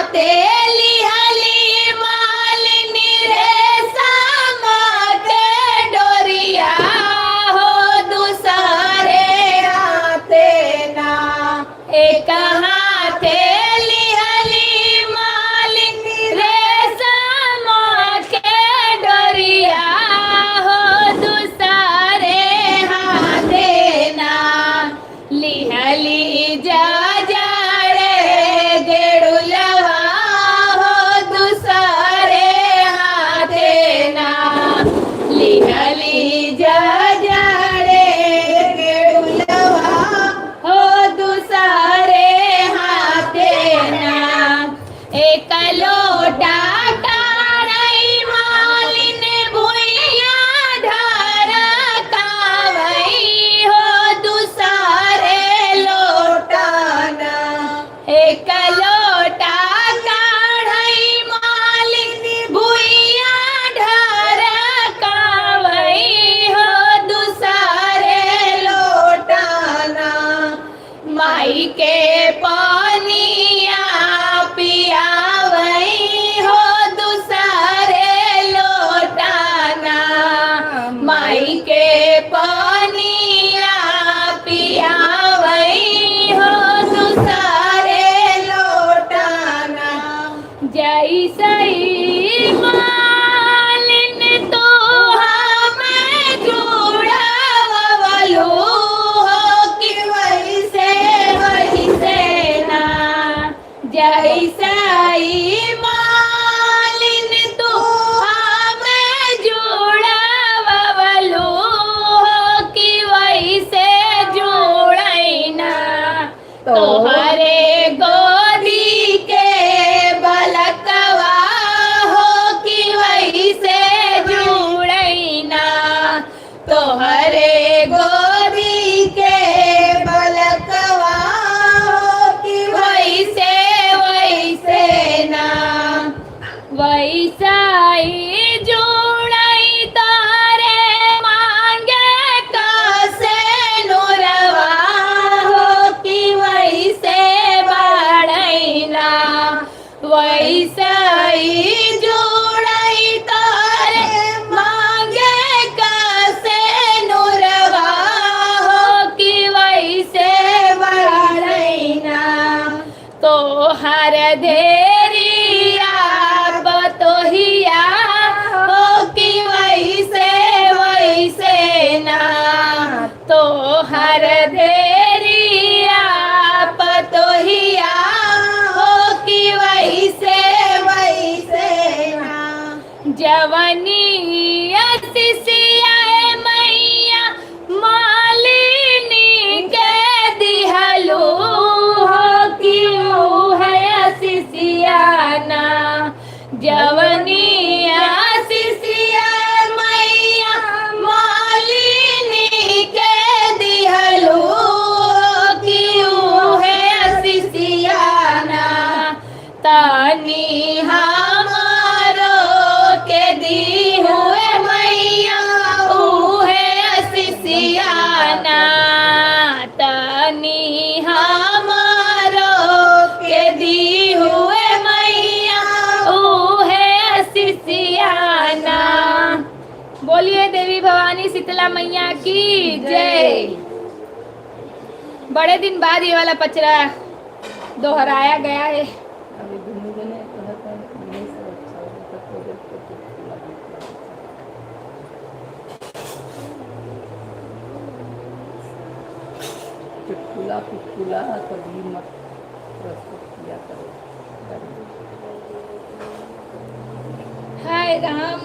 हाथे लिहली मालिनी रे समाते डोरिया हो दूसरे हाथे ना एक हाथे लिहली मालिनी रे समाके डोरिया हो दूसरे हाथे ना लिहली जा जाड़े गेड़ुलवा हो दूसरे हाथे ना लिहली जा जाड़े गेड़ुलवा हो दूसरे हाथे ना एक लोटा काढ़ई मालिन भुइया ढार कावई हो दूसरे लोटाना एक लोटा काढ़ई मालिन भुइया ढार कावई हो दूसरे लोटाना माई के पानिया पियावई हो दूसरे लोटाना माई के पानिया पियावई हो दूसरे लोटाना जैसई मालिन तो हमें जुड़ावलो हो कि वैसे ना जैसई मालिन तो हमें जुड़ावलो हो कि वैसे जुड़ैना तोहरे गोदी के बलकवा हो कि वैसे जुड़ैना तोहरे गोदी के बलकवा हो कि वैसे ना वैसाई जुड़ई तारे मांगे कासे नुरवा हो कि वैसे बढ़ैना वैसाई जुड़ई तारे मांगे कासे नुरवा हो कि वैसे बढ़ैना तो हर देरिया बतोहिया हो कि वैसे ना तो हर देरिया बतोहिया हो कि वैसे ना जवनी असिसिया मैया मालिनी के दिहलो हो कि है असिसियाना जवनी असिसिया मैया मालिनी के दिहलो कि है असिसियाना तानी हमारो के दी हुए मैया है असिसियाना तानी हमारो के दी हुए मैया है असिसियाना बोलिए देवी भवानी शीतला मैया की जय। बड़े दिन बाद ये वाला पचरा दोहराया गया है। अभी घूमने गए कहता है नहीं सब अच्छा होगा तब तो देखते चुटकुला पिटकुला कभी मत प्रस्तुत किया करो। हाय राम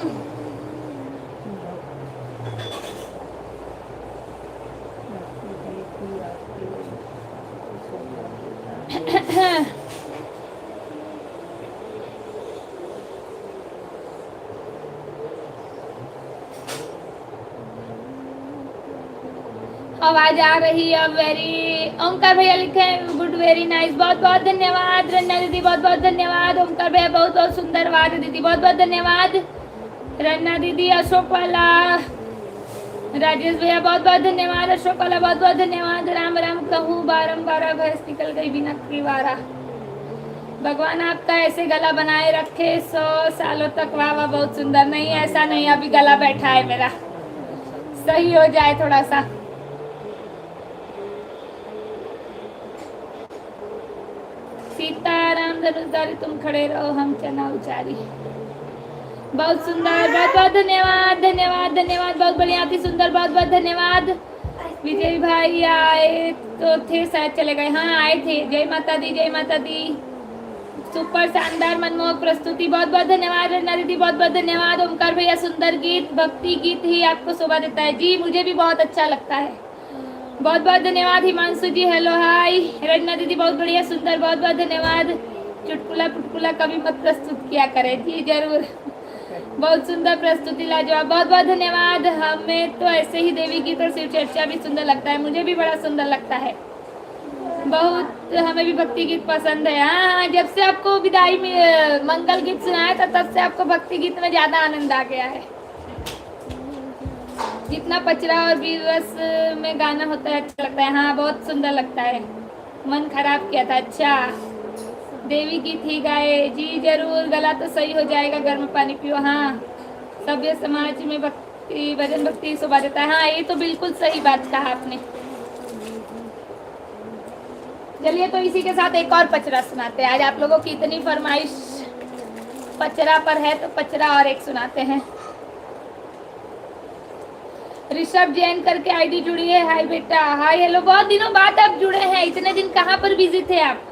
आवाज आ रही है वेरी। ओमकार भैया लिखे हैं गुड वेरी नाइस, बहुत बहुत धन्यवाद। रन्ना दीदी बहुत बहुत धन्यवाद। ओमकार भैया बहुत बहुत सुंदर बात दीदी, बहुत बहुत धन्यवाद। रन्ना दीदी, अशोक वाला, राजेश भैया बहुत बहुत धन्यवाद। अशोक वाला बहुत बहुत धन्यवाद। राम राम कहूँ बारम्बार भैंस निकल गई बिना किवारा। भगवान आपका ऐसे गला बनाए रखे 100 सालों तक। वाह वाह, बहुत सुंदर। नहीं ऐसा नहीं, अभी गला बैठा है मेरा, सही हो जाए थोड़ा सा। सीताराम धनुषधारी तुम खड़े रहो, हम चना उचारी। बहुत सुंदर, बहुत बहुत धन्यवाद धन्यवाद धन्यवाद, बहुत बढ़िया, अति सुंदर, बहुत बहुत धन्यवाद। विजय भाई आए तो थे, शायद चले गए। हाँ आए थे। जय माता दी, जय माता दी। सुपर शानदार मनमोहक प्रस्तुति, बहुत बहुत धन्यवाद रचना दीदी, बहुत बहुत धन्यवाद। ओमकार भैया सुंदर गीत, भक्ति गीत ही आपको शोभा देता है। जी मुझे भी बहुत अच्छा लगता है, बहुत बहुत धन्यवाद। हिमांशु जी हेलो हाय। रचना दीदी बहुत बढ़िया सुंदर, बहुत बहुत धन्यवाद। चुटकुला पुटकुला कभी मत प्रस्तुत किया करें। जी जरूर, बहुत सुंदर प्रस्तुति लाजवाब, बहुत बहुत धन्यवाद। हमें तो ऐसे ही देवी गीत और शिव चर्चा भी सुंदर लगता है, मुझे भी बड़ा सुंदर लगता है बहुत। हमें भी भक्ति गीत पसंद है। हाँ, जब से आपको विदाई में मंगल गीत सुनाया था तब से आपको भक्ति गीत में ज्यादा आनंद आ गया है। जितना पचरा और बीरस में गाना होता है अच्छा लगता है। हाँ बहुत सुंदर लगता है, मन खराब किया था। अच्छा देवी गीत ही गाए। जी जरूर, गला तो सही हो जाएगा, गर्म पानी पियो। हाँ सभ्य समाज में भक्ति भजन भक्ति शोभा देता है। हाँ ये तो बिल्कुल सही बात कहा आपने। चलिए तो इसी के साथ एक और पचरा सुनाते हैं। आज आप लोगों की इतनी फरमाइश पचरा पर है तो पचरा और एक सुनाते हैं। ऋषभ जैन करके आईडी जुड़ी है। हाय बेटा, हाय हेलो, बहुत दिनों बाद आप जुड़े हैं। इतने दिन कहाँ पर बिजी थे आप?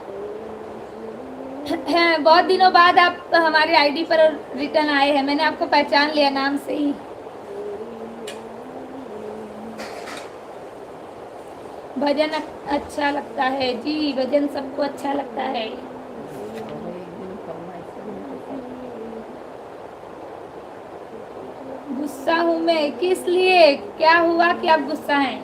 बहुत दिनों बाद आप हमारी आईडी पर रिटर्न आए हैं। मैंने आपको पहचान लिया नाम से ही। भजन अच्छा लगता है। जी भजन सबको अच्छा लगता है। गुस्सा हूँ मैं, किस लिए? क्या हुआ कि आप गुस्सा हैं?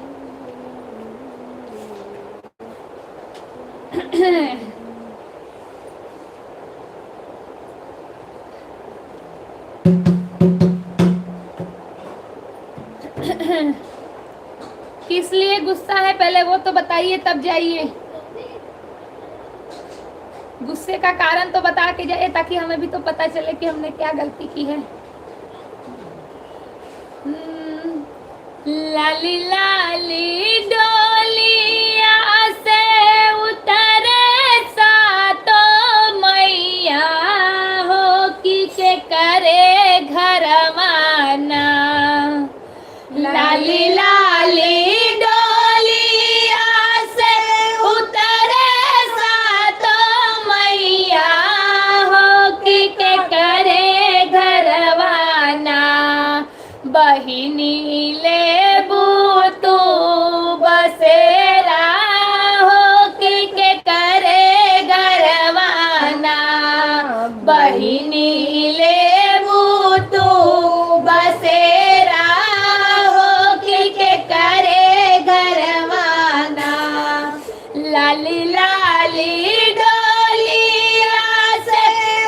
किस लिए गुस्सा है पहले वो तो बताइए, तब जाइए। गुस्से का कारण तो बता के जाइए ताकि हमें भी तो पता चले कि हमने क्या गलती की है। लाली लाली डोलिया से उतरे सातो मैया हो के करे घर माना। लाली लाली डोलिया से उतरे सातो मैया हो के करे घरवाना। बहिनी ले बूतू बसेरा हो के करे घरवाना। बहिनी ले बूतू बसेरा हो के करे घरवाना। लाली लाली डोलिया से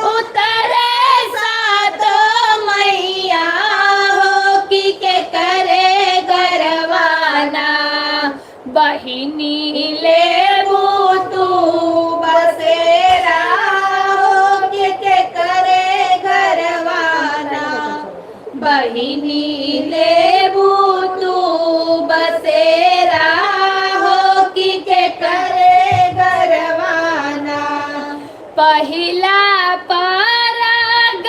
उतरे सातो मैया हो के करे घरवाना। बहिनी ले बूतू बसेरा हो के करे घरवाना। बहिनी ले बूतू बसेरा हो के करे घरवाना। पहिला पराग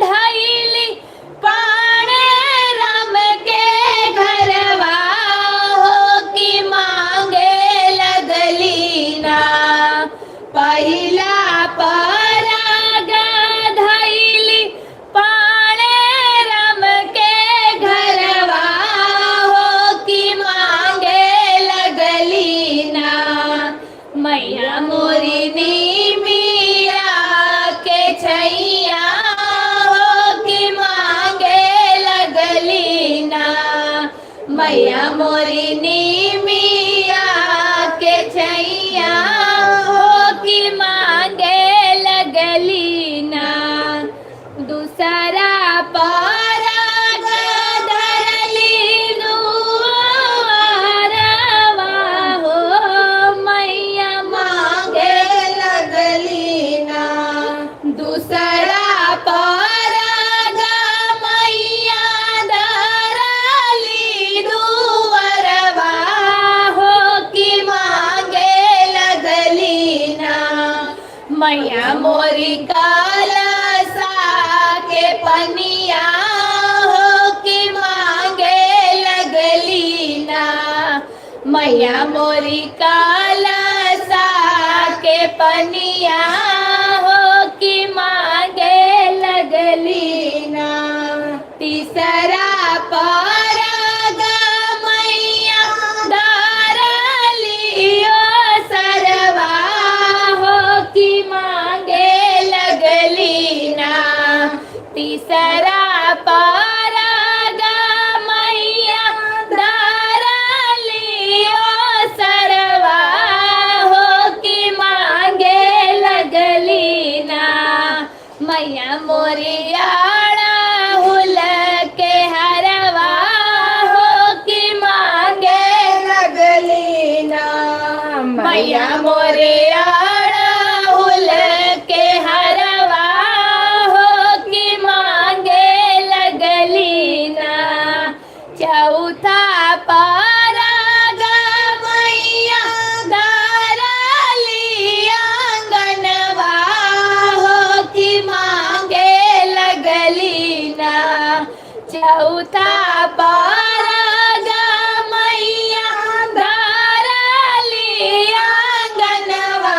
धैली पाणे राम के घरवा हो कि मांगे लगली ना। पहिला पराग धैली पाणे राम के घरवा हो कि मांगे लगली ना। मैया मोरी नीमिया के छैया हो कि मांगे लगली ना। मैया मोरी नीमिया के छैया हो कि मांगे लगली ना। दूसरा पराग धरली नुआरवा हो मैया मांगे लगली ना। दूसरा पराग मैया धरली दुवरवा हो कि मांगे लगली ना मैया मोरी कलसा के पनिया हो कि मांगे लगली ना मैया मोरी कलसा के पनिया हो कि मांगे लगली ना तीसरा पराग मैया धरली सरवा हो कि मांगे लगली ना तीसरा पराग मैया धरली सरवा हो कि मांगे लगली ना मैया मोरियाड़ा हुल के हरवा हो कि मांगे लगली ना मैया मोरियाड़ा हुल के हरवा हो कि मांगे लगली ना चौथा पराग मैया धरली आंगनवा हो कि मांगे लगली ना चौथा पराग मैया धरली आंगनवा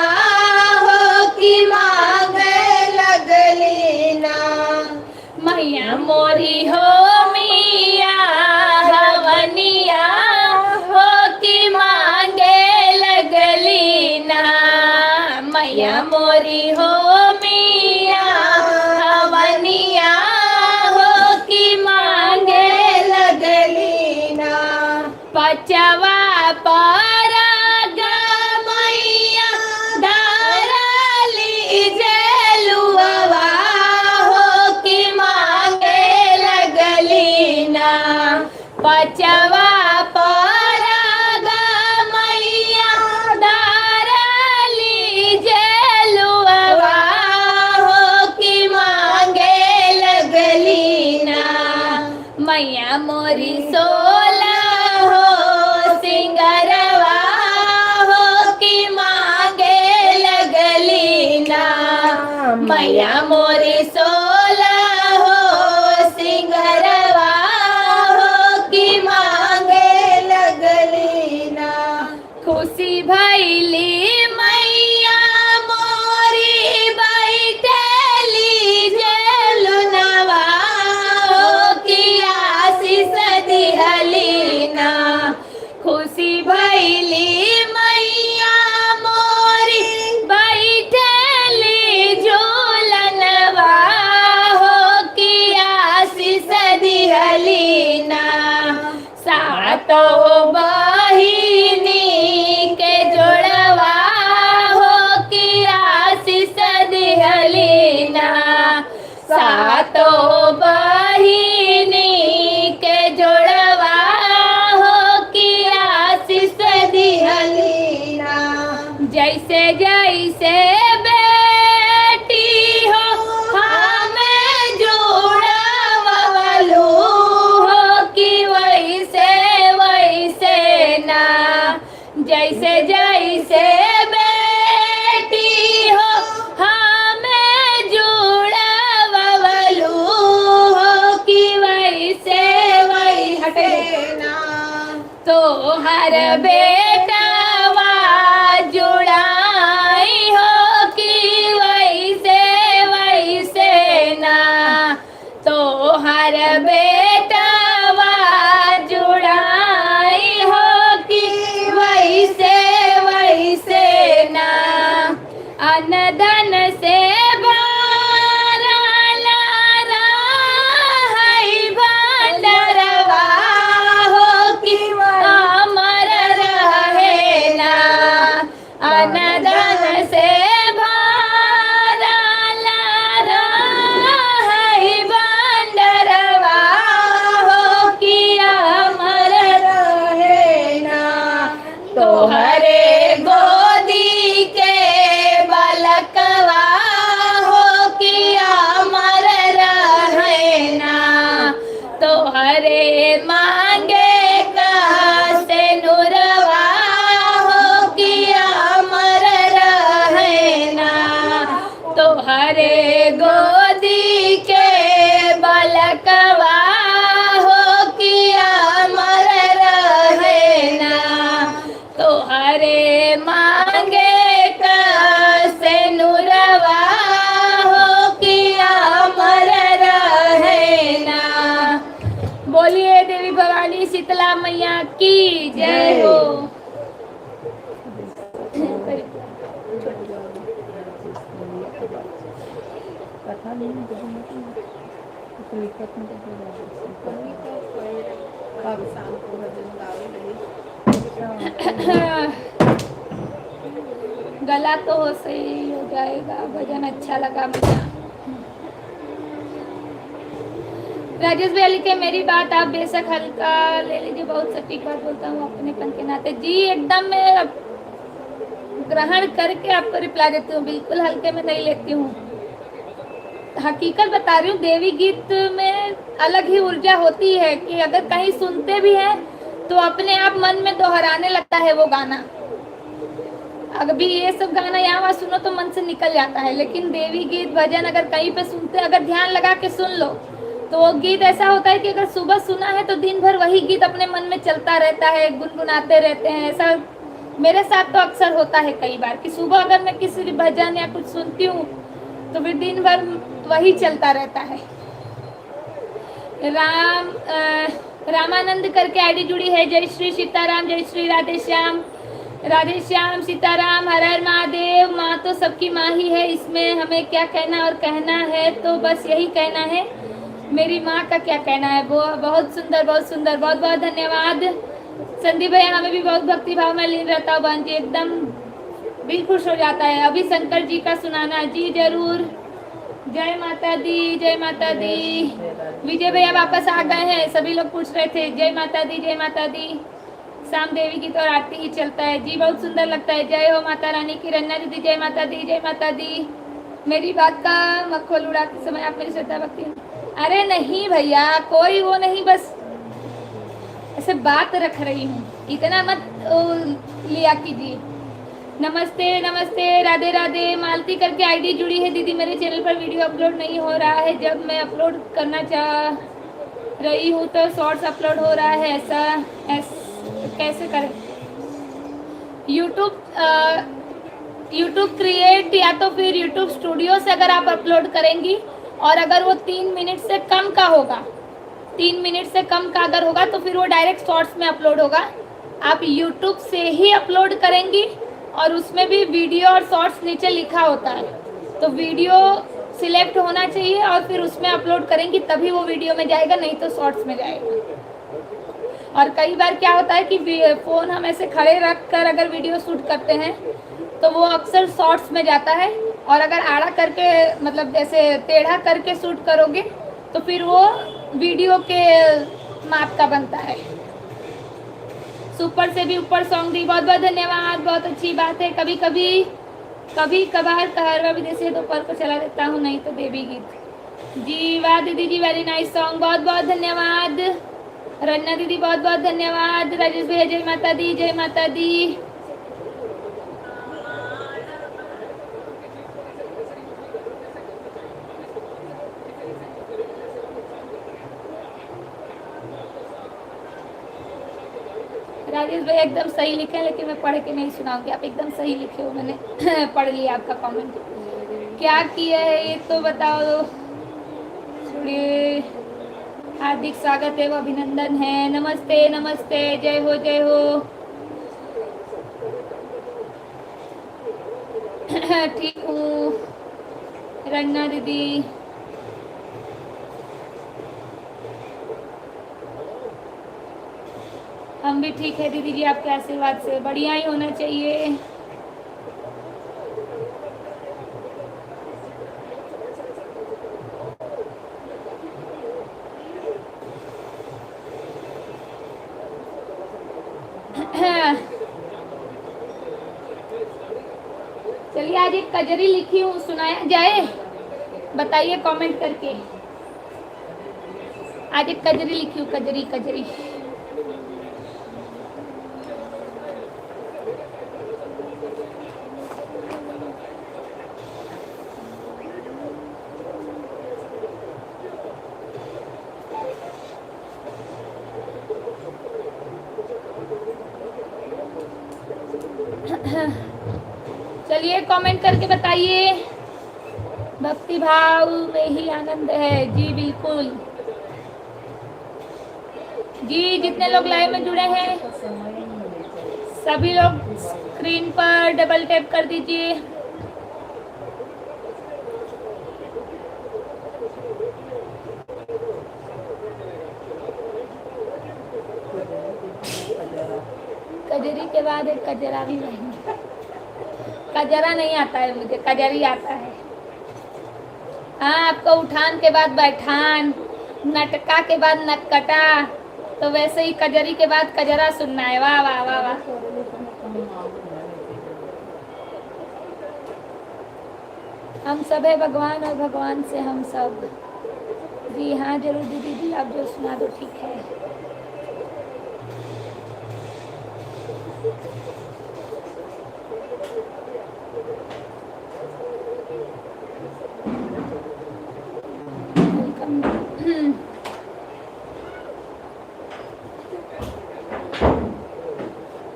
हो कि मांगे लगली ना मैया मोरी हो मिया हवनिया हो कि मांगे लगली ना मैया मोरी हो मिया हवनिया हो कि मांगे लगली ना पचवा पराग मैया धरली जेलुआ हो कि मांगे लगली ना पचवा पराग मैया धरली जेलुआ हो कि मांगे लगली ना मैया मोरी सोला हो सिंगरवा हो कि मांगे लगली ना मैया मोरी सोला हो सिंगरवा हो कि मांगे लगली ना खुशी भैली मैया मोरी बैठली जेलुनवा हो कि आशीष दिहली ना खुशी भैली मैया मोरी बैठली झूलनवा हो कि आशीष दिहली ना सातो बहिनी के जोड़वा हो कि आशीष दिहली ना सातो बहिनी के जोड़वा हो कि आशीष दिहली ना जैसे जैसे बेटी हो हमें जोड़वलू हो कि वैसे वैसे ना जैसे जैसे बेटी हो हमें जोड़वलू हो कि वैसे वैसे ना तो हर बेटावा जुड़ाई हो कि वैसे वैसे ना तो हर बेटावा जुड़ाई हो कि वैसे वैसे ना अनधन से भंडरवा हो कि अमर रह शीतला मैया की जय हो। कथा नहीं है तो लिखत में कब शाम को भजन गावे लगे। गला तो हो सही हो जाएगा, भजन अच्छा लगा मुझे। राजेश भैया लिखे मेरी बात आप बेशक हल्का ले लीजिए, बहुत सटीक बात बोलता हूँ अपनेपन के नाते। जी एकदम मैं ग्रहण करके आपको रिप्लाई देती हूँ, बिल्कुल हल्के में नहीं लेती हूँ। हकीकत बता रही हूँ, देवी गीत में अलग ही ऊर्जा होती है कि अगर कहीं सुनते भी हैं तो अपने आप मन में दोहराने लगता है वो गाना। अभी ये सब गाना यहाँ वहाँ सुनो तो मन से निकल जाता है, लेकिन देवी गीत भजन अगर कहीं पे सुनते, अगर ध्यान लगा के सुन लो तो वो गीत ऐसा होता है कि अगर सुबह सुना है तो दिन भर वही गीत अपने मन में चलता रहता है, गुनगुनाते रहते हैं। ऐसा मेरे साथ तो अक्सर होता है कई बार कि सुबह अगर मैं किसी भजन या कुछ सुनती हूँ तो फिर दिन भर वही चलता रहता है। रामानंद करके आईडी जुड़ी है। जय श्री सीताराम, जय श्री राधे श्याम, राधे श्याम, सीताराम, हर हर महादेव। माँ तो सबकी माँ ही है, इसमें हमें क्या कहना और कहना है तो बस यही कहना है, मेरी माँ का क्या कहना है। वो बहुत सुंदर, बहुत सुंदर, बहुत बहुत धन्यवाद संदीप भैया। हमें भी बहुत भक्ति भाव में लीन रहता हूँ बहन जी, एकदम दिल खुश हो जाता है। अभी शंकर जी का सुनाना जी जरूर। जय माता दी, जय माता दी। विजय भैया वापस आ गए हैं, सभी लोग पूछ रहे थे। जय माता दी, जय माता दी। शाम देवी की तो आरती ही चलता है जी, बहुत सुंदर लगता है। जय हो माता रानी की। रन्ना दीदी जय माता दी, जय माता दी। मेरी बात का मखौल उड़ाते समय आप मेरी श्रद्धा भक्ति। अरे नहीं भैया, कोई वो नहीं, बस ऐसे बात रख रही हूँ, इतना मत लिया कीजिए। नमस्ते नमस्ते, राधे राधे। मालती करके आईडी जुड़ी है। दीदी मेरे चैनल पर वीडियो अपलोड नहीं हो रहा है, जब मैं अपलोड करना चाह रही हूँ तो शॉर्ट्स अपलोड हो रहा है, ऐसा कैसे करें? यूट्यूब क्रिएट या तो फिर यूट्यूब स्टूडियो से अगर आप अपलोड करेंगी, और अगर वो 3 मिनट से कम का होगा, 3 मिनट से कम का अगर होगा तो फिर वो डायरेक्ट शॉर्ट्स में अपलोड होगा। आप यूट्यूब से ही अपलोड करेंगी और उसमें भी वीडियो और शॉर्ट्स नीचे लिखा होता है, तो वीडियो सिलेक्ट होना चाहिए और फिर उसमें अपलोड करेंगी तभी वो वीडियो में जाएगा, नहीं तो शॉर्ट्स में जाएगा। और कई बार क्या होता है कि फ़ोन हम ऐसे खड़े रख कर अगर वीडियो शूट करते हैं तो वो अक्सर शॉर्ट्स में जाता है, और अगर आड़ा करके मतलब जैसे टेढ़ा करके शूट करोगे तो फिर वो वीडियो के माप का बनता है। सुपर से भी ऊपर सॉन्ग दी, बहुत बहुत धन्यवाद, बहुत अच्छी बात है। कभी कभार कहरवा विदेशी दोपहर को चला देता हूँ, नहीं तो देवी गीत जी। वाह दीदी जी, वेरी नाइस सॉन्ग, बहुत बहुत धन्यवाद। रन्ना दीदी बहुत बहुत धन्यवाद। राजेश भैया जय माता दी, जय माता दी। राजेश भैया एकदम सही लिखे हैं, लेकिन मैं पढ़ के नहीं सुनाऊंगी, आप एकदम सही लिखे हो, मैंने पढ़ लिया आपका कमेंट। क्या किया है ये तो बताओ। सुनिए, हार्दिक स्वागत है, वो अभिनंदन है। नमस्ते नमस्ते, जय हो जय हो। ठीक हूँ रन्ना दीदी। हम भी ठीक है दीदी जी, आपके आशीर्वाद से बढ़िया ही होना चाहिए। चलिए आज एक कजरी लिखी हूँ, सुनाया जाए? बताइए कमेंट करके। आज एक कजरी लिखी हूँ, कजरी कजरी। चलिए कमेंट करके बताइए। भक्ति भाव में ही आनंद है जी, बिल्कुल। जी जितने लोग लाइव में जुड़े हैं तो समय ही नहीं चाहिए। सभी लोग स्क्रीन पर डबल टैप कर दीजिए। कजरी के बाद एक कजरा भी नहीं, कजरा नहीं आता है मुझे, कजरी आता है। हाँ आपको उठान के बाद बैठान, नटका के बाद नक्कटा, तो वैसे ही कजरी के बाद कजरा सुनना है। वाह वाह वाह वाह। हम सब है भगवान और भगवान से हम सब। जी हाँ जरूर दीदी जी, आप जो सुना दो ठीक है।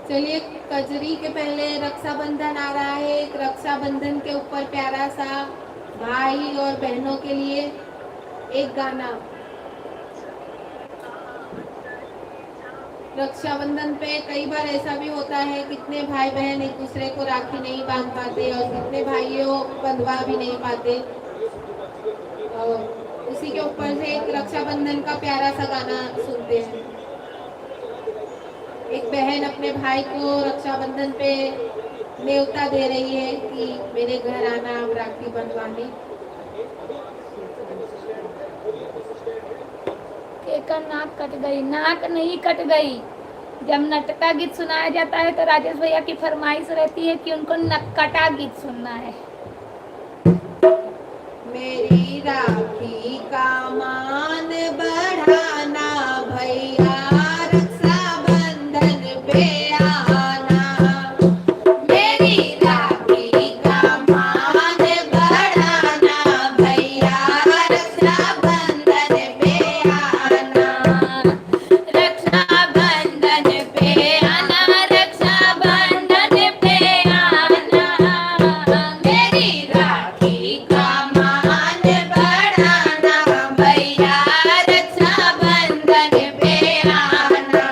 चलिए कजरी के पहले रक्षाबंधन आ रहा है। एक रक्षाबंधन के ऊपर प्यारा सा भाई और बहनों के लिए एक गाना। रक्षाबंधन पे कई बार ऐसा भी होता है कितने भाई बहन एक दूसरे को राखी नहीं बांध पाते और कितने भाइयों बंधवा भी नहीं पाते। उसी के ऊपर से एक रक्षाबंधन का प्यारा सा गाना सुनते हैं। एक बहन अपने भाई को रक्षाबंधन पे न्योता दे रही है कि मेरे घर आना अब राखी बंधवाने। केकर नाक कट गई, नाक नहीं कट गई। जब नटका गीत सुनाया जाता है तो राजेश भैया की फरमाइश रहती है कि उनको नक्कटा गीत सुनना है। मेरी राखी का मान बढ़ाना भैया, रक्षाबंधन पे आना। मेरी राखी का मान बढ़ाना भैया, रक्षाबंधन पे आना। रक्षाबंधन पे आना, रक्षाबंधन पे आना। मेरी राखी का मान बढ़ाना भैया, रक्षाबंधन पे आना।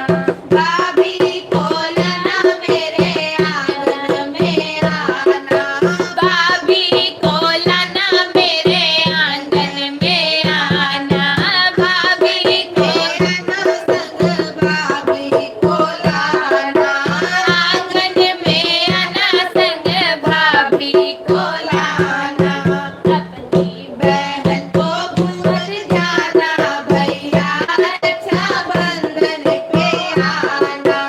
भाभी खोलना मेरे आंगन में आना। भाभी खोलना मेरे आंगन में आना। भाभी खोलना संग भाभी खोलाना। आंगन में आना संग भाभी खोलाना। अपनी बहन को भूल जाना भैया, रक्षाबंधन पे आना।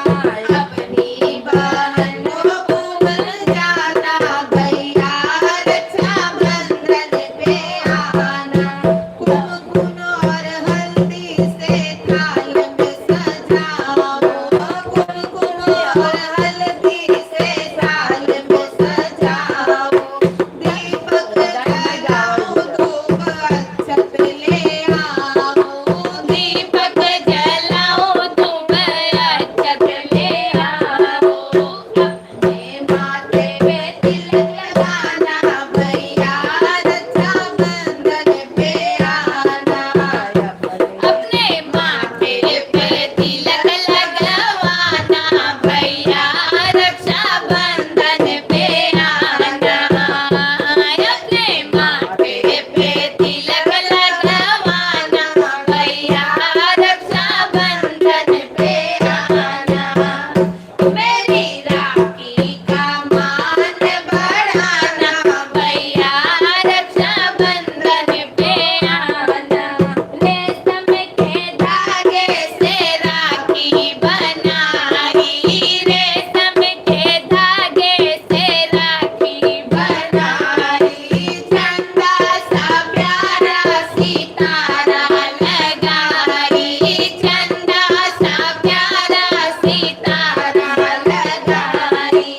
अपनी बहन को भूल जाना भैया, रक्षाबंधन पे आना। कुमकुम और हल्दी से थाल में सजाओ। कुमकुम और हल्दी से थाल में सजाओ। दीपक जलाओ, धूप अक्षत ले आओ। दीपक जलाओ, धूप अक्षत ले आओ। अपने माथे पे तिलक लगाना भैया, रक्षाबंधन पे आना। अपने माथे पे तिलक लगवाना भैया, रक्षाबंधन पे आना। अपने माथे पे तिलक लगवाना भैया, रक्षाबंधन पे आना। मेरी राखी का मान बढ़ाना भैया, रक्षाबंधन पे आना। रेशम के धागे से राखी बनाई। रेशम के धागे से राखी बनाई। चंदा सा प्यारा सितारा लगाई। चंदा सा प्यारा सितारा लगाई।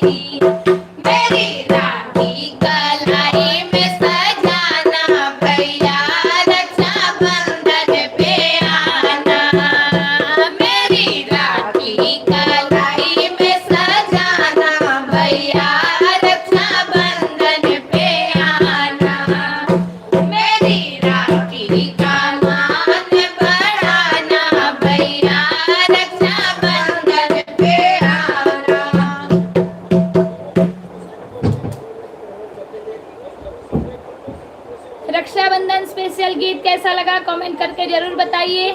मेरी राखी कलाई में सजाना भैया, रक्षाबंधन पे आना। मेरी राखी कलाई में सजाना भैया, रक्षाबंधन पे आना। मेरी राखी का मान बढ़ाना भैया, कैसा लगा कमेंट करके जरूर बताइए।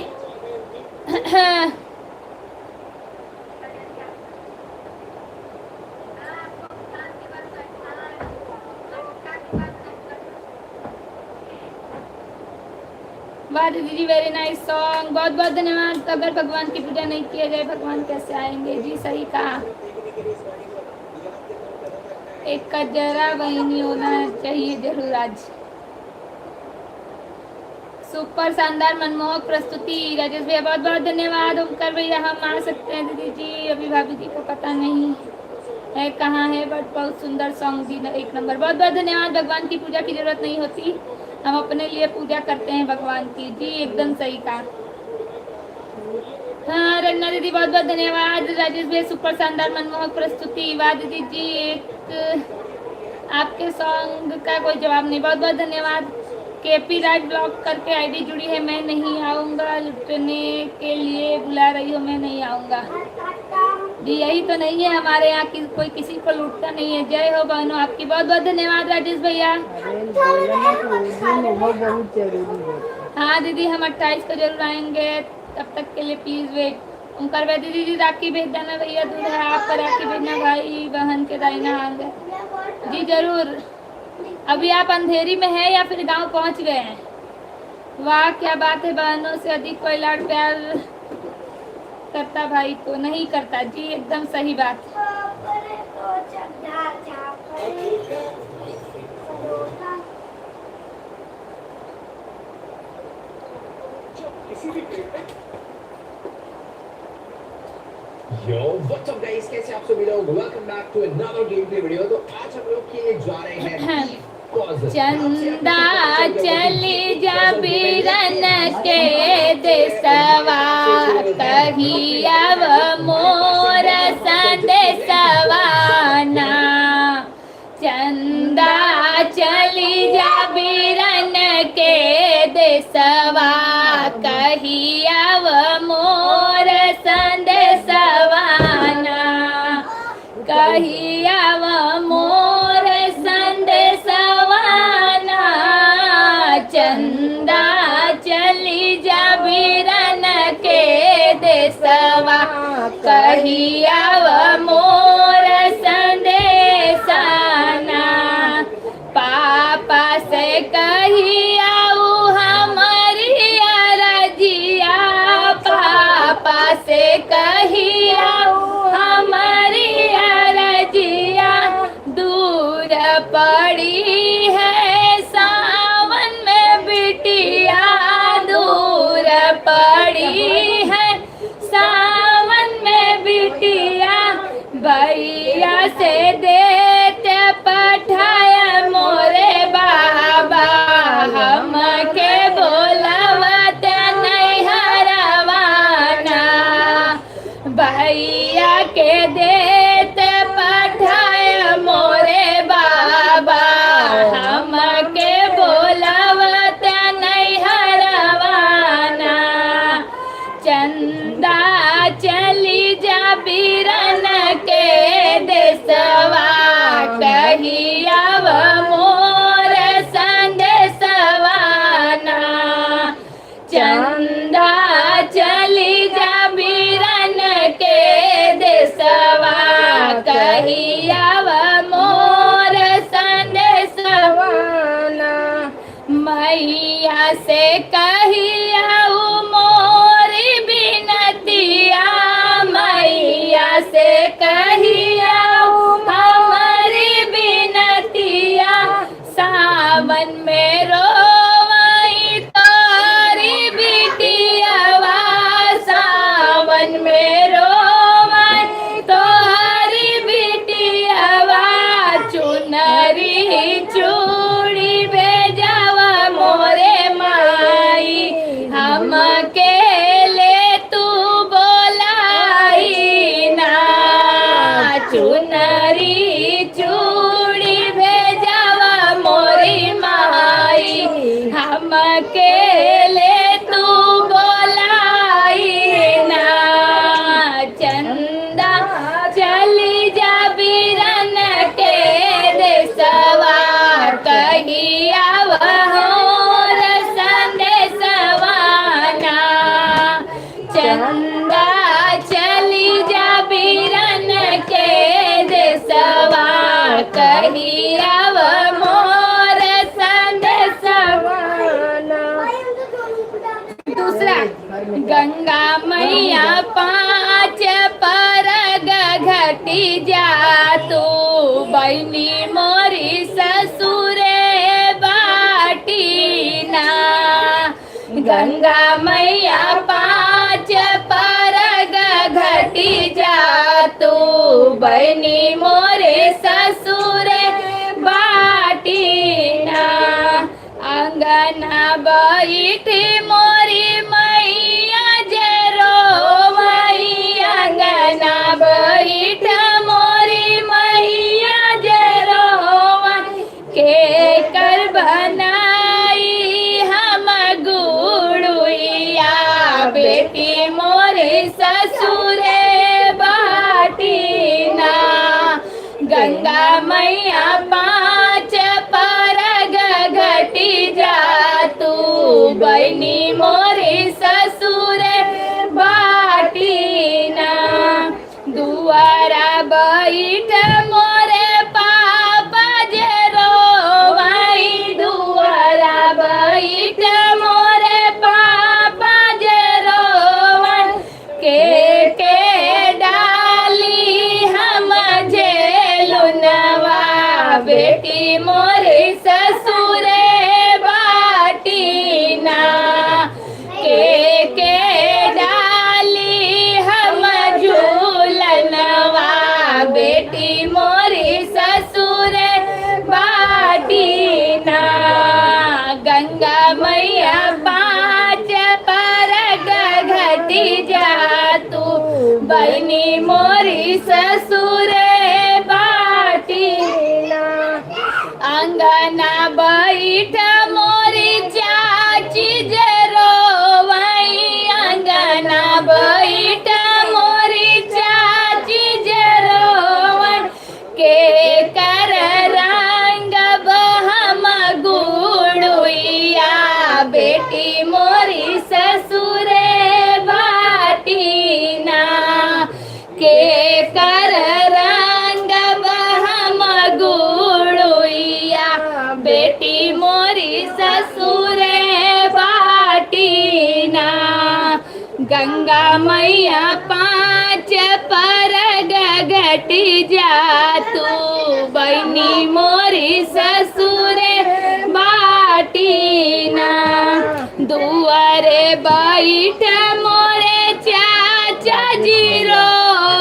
वाह दीदी जी, वेरी नाइस सॉन्ग, बहुत बहुत धन्यवाद। तो अगर भगवान की पूजा नहीं किया जाए भगवान कैसे आएंगे? जी सही कहा। एक का जरा वही नहीं होना चाहिए जरूर आज। सुपर शानदार मनमोहक प्रस्तुति राजेश भैया, बहुत बहुत धन्यवाद। ओमकार भैया हम आ सकते हैं दीदी जी? अभी भाभी जी को पता नहीं है कहाँ है, बट बहुत सुंदर सॉन्ग भी एक नंबर। बहुत बहुत धन्यवाद। भगवान की पूजा की जरूरत नहीं होती, हम अपने लिए पूजा करते हैं भगवान की। जी एकदम सही कहा। हाँ रन्ना दीदी बहुत बहुत धन्यवाद। राजेश भाई सुपर शानदार मनमोहक प्रस्तुति, वाह दीदी जी। एक आपके सॉन्ग का कोई जवाब नहीं, बहुत बहुत धन्यवाद। केपी राज ब्लॉक करके आईडी जुड़ी है, मैं नहीं आऊँगा, लुटने के लिए बुला रही हो, मैं नहीं आऊँगा। जी यही तो नहीं है हमारे यहाँ की, कोई किसी को लूटता नहीं है। जय हो बहनों आपकी, बहुत बहुत धन्यवाद राजेश भैया। बहुत जरूरी है। हाँ दीदी हम 28 को जरूर आएंगे, तब तक के लिए प्लीज वेट। ओमकार भाई दीदी जी राखी भेज देना भैया, दूध है आप पर राखी भेजना भाई बहन के दाहिना हाथ। जी जरूर। अभी आप अंधेरी में है या फिर गांव पहुंच गए हैं? वाह क्या बात है, बहनों से अधिक कोई लाड प्यार करता भाई को नहीं करता। जी एकदम सही बात। Yo, what's up guys? कैसे आप सभी लोग? Welcome back to another gameplay video। तो आज हम लोग खेलने जा रहे हैं चंदा चली जा बीरन के देसवा, कहिया मोर संदेशवा ना। चंदा चली जा बीरन के देसवा, कहिया मोर संदेशवा ना। कहिया मोर संदेशवा ना। चंदा चली जा बीरन के देसवा, कहिया मोर संदेशा ना। पापा से कहिया हमारी रजिया, पापा से कहिया हमारी रजिया, दूर पड़ी है सावन में बिटिया, दूर पड़ी है सावन में बिटिया। भैया से देते पठाया मोरे बाबा, हम के बोलवते नहीं हरवाना। भैया के देते पठाया मोरे बाबा, हम के बोलवते नहीं हरवाना। चंदा चली जा बीरन के देसवा, कहिया मोर संदेशवा ना। चंदा चली जा बीरन के देसवा, कहिया मोर संदेशवा ना। मैया से कहिया मोरी बिनतिया, मैया से कहिया हमारी बिनतिया। सावन में रोवाई तोरी बिटियावा, सावन में रोवाई तोरी बिटियावा। चुनरी चूड़ी भेजावा मोरे माई, हम के ले तू बोलाई ना। चुनरी चूड़ी भेजावा मोरी माई, हम के ले तू बोलाई ना। चंदा चली जा बीरन के देसवा, कहिया मोर संदेशवा दूसरा गंगा मैया पाँच परग घटी जा तू बहनी मोरी ससुरे बाटीना गंगा मैया पाँच परग घटी जा तू बहनी मोरे ससुरे बाटीना अंगना बैठी मोरी मैया जरो मैया अंगना बैठ मोरी मैया जरो के कर बनाई हम गुड़ुया बेटी मोरे ससुरे बाटीना गंगा मैया पाँच परग घटी जा तू बहनी मोरे ससुरे बाटीना दुआरा बैठ मोरे पापा जरो भाई दुआरा बैठ मोरे पापा जरो के डाली हम झेलुनवा बेटी मोरे ससुरे बाटीना के डाली हम झूलनवा बेटी मोरे ससुरे बाटीना गंगा मैया पाँच परग घटी जा तू बहनी मोरी ससुरे बाटीना अंगना बैठ मोरी चाची जरो वही अंगना बैठ मोरी चाची जरो के कर रंग हम गुड़ुया बेटी मोरी ससुरे बाटीना के कर रंग हम गुड़ुया बेटी मोरी ससुरे बाटीना गंगा मैया पाँच परग घटी जा तू बहनी मोरी ससुरे बाटीना दुआरे बैठ मोरे चाचा जीरो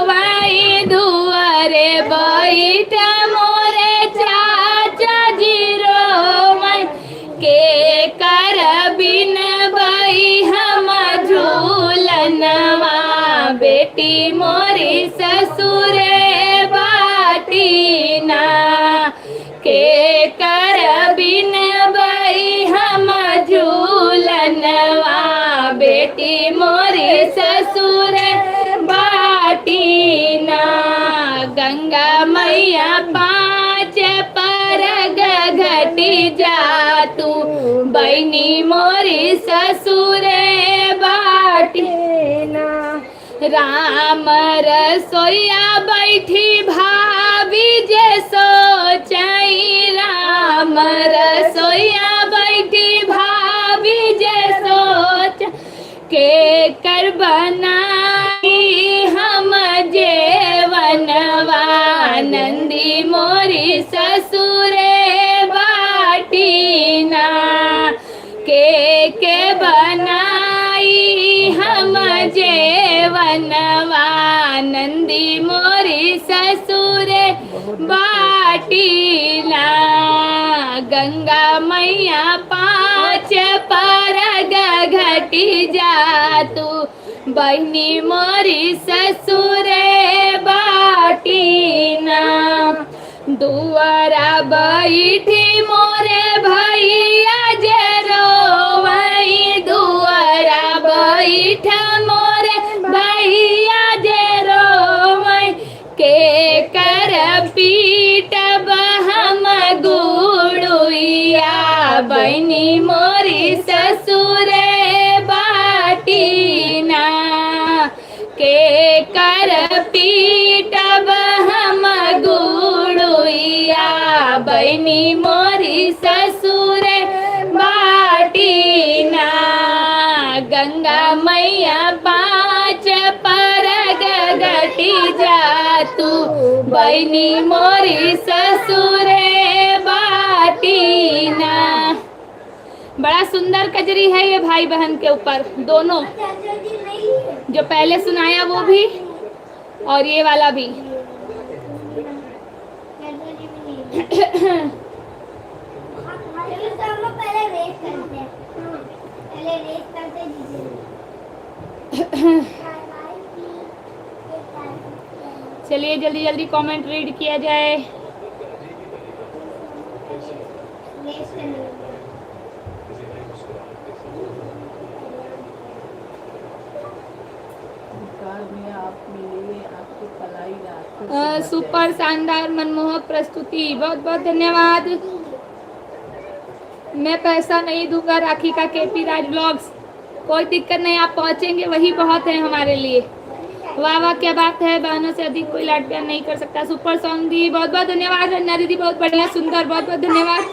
भाई दुआरे बैठ मोरे चाचा जीरो के कर बिन बई हम झूलनवा बेटी मोरी ससुरे बाटीना के कर बिन बई हम झूलनवा बेटी मोरी ससुरे बाटीना गंगा मैया पाँच परग घटी जा तू बहनी मोरी ससुरे बाटीना राम रसोईया बैठी भाभी जे सोचाई राम रसोईया बैठी भाभी जे सोच के कर बनाई हम जेवनवा नंदी मोरी ससुरे बाटीना के बनाई हम जेवनवा नंदी मोरी ससुरे बाटीना गंगा मैया पाँच परग घटी जा तू बहनी मोरी ससुरे बाटीना दुआरा बैठी मोरे भैया जरो वही दुआरा बैठ मोरे भैया जरो के कर पीटब हम गुड़ुया बहनी मोरी ससुरे बाटीना के कर पीटब हम गुड़ुया बहनी मोरी ससुरे बाटीना गंगा बहनी मोरी ससुरे बाटीना। बड़ा सुंदर कजरी है ये भाई बहन के ऊपर दोनों, जो पहले सुनाया वो भी और ये वाला भी। चलिए जल्दी जल्दी कमेंट रीड किया जाए। कार में आप मिले, आपकी कलाई रात सुपर शानदार मनमोहक प्रस्तुति, बहुत बहुत धन्यवाद। मैं पैसा नहीं दूंगा राखी का, केपी राज ब्लॉग्स। कोई दिक्कत नहीं, आप पहुंचेंगे वही बहुत है हमारे लिए। वाह वाह क्या बात है, बहनों से अधिक कोई लाड प्यार नहीं कर सकता। सुपर सॉन्ग दी, बहुत बहुत धन्यवाद। रन्ना दीदी बहुत बढ़िया सुंदर, बहुत बहुत धन्यवाद।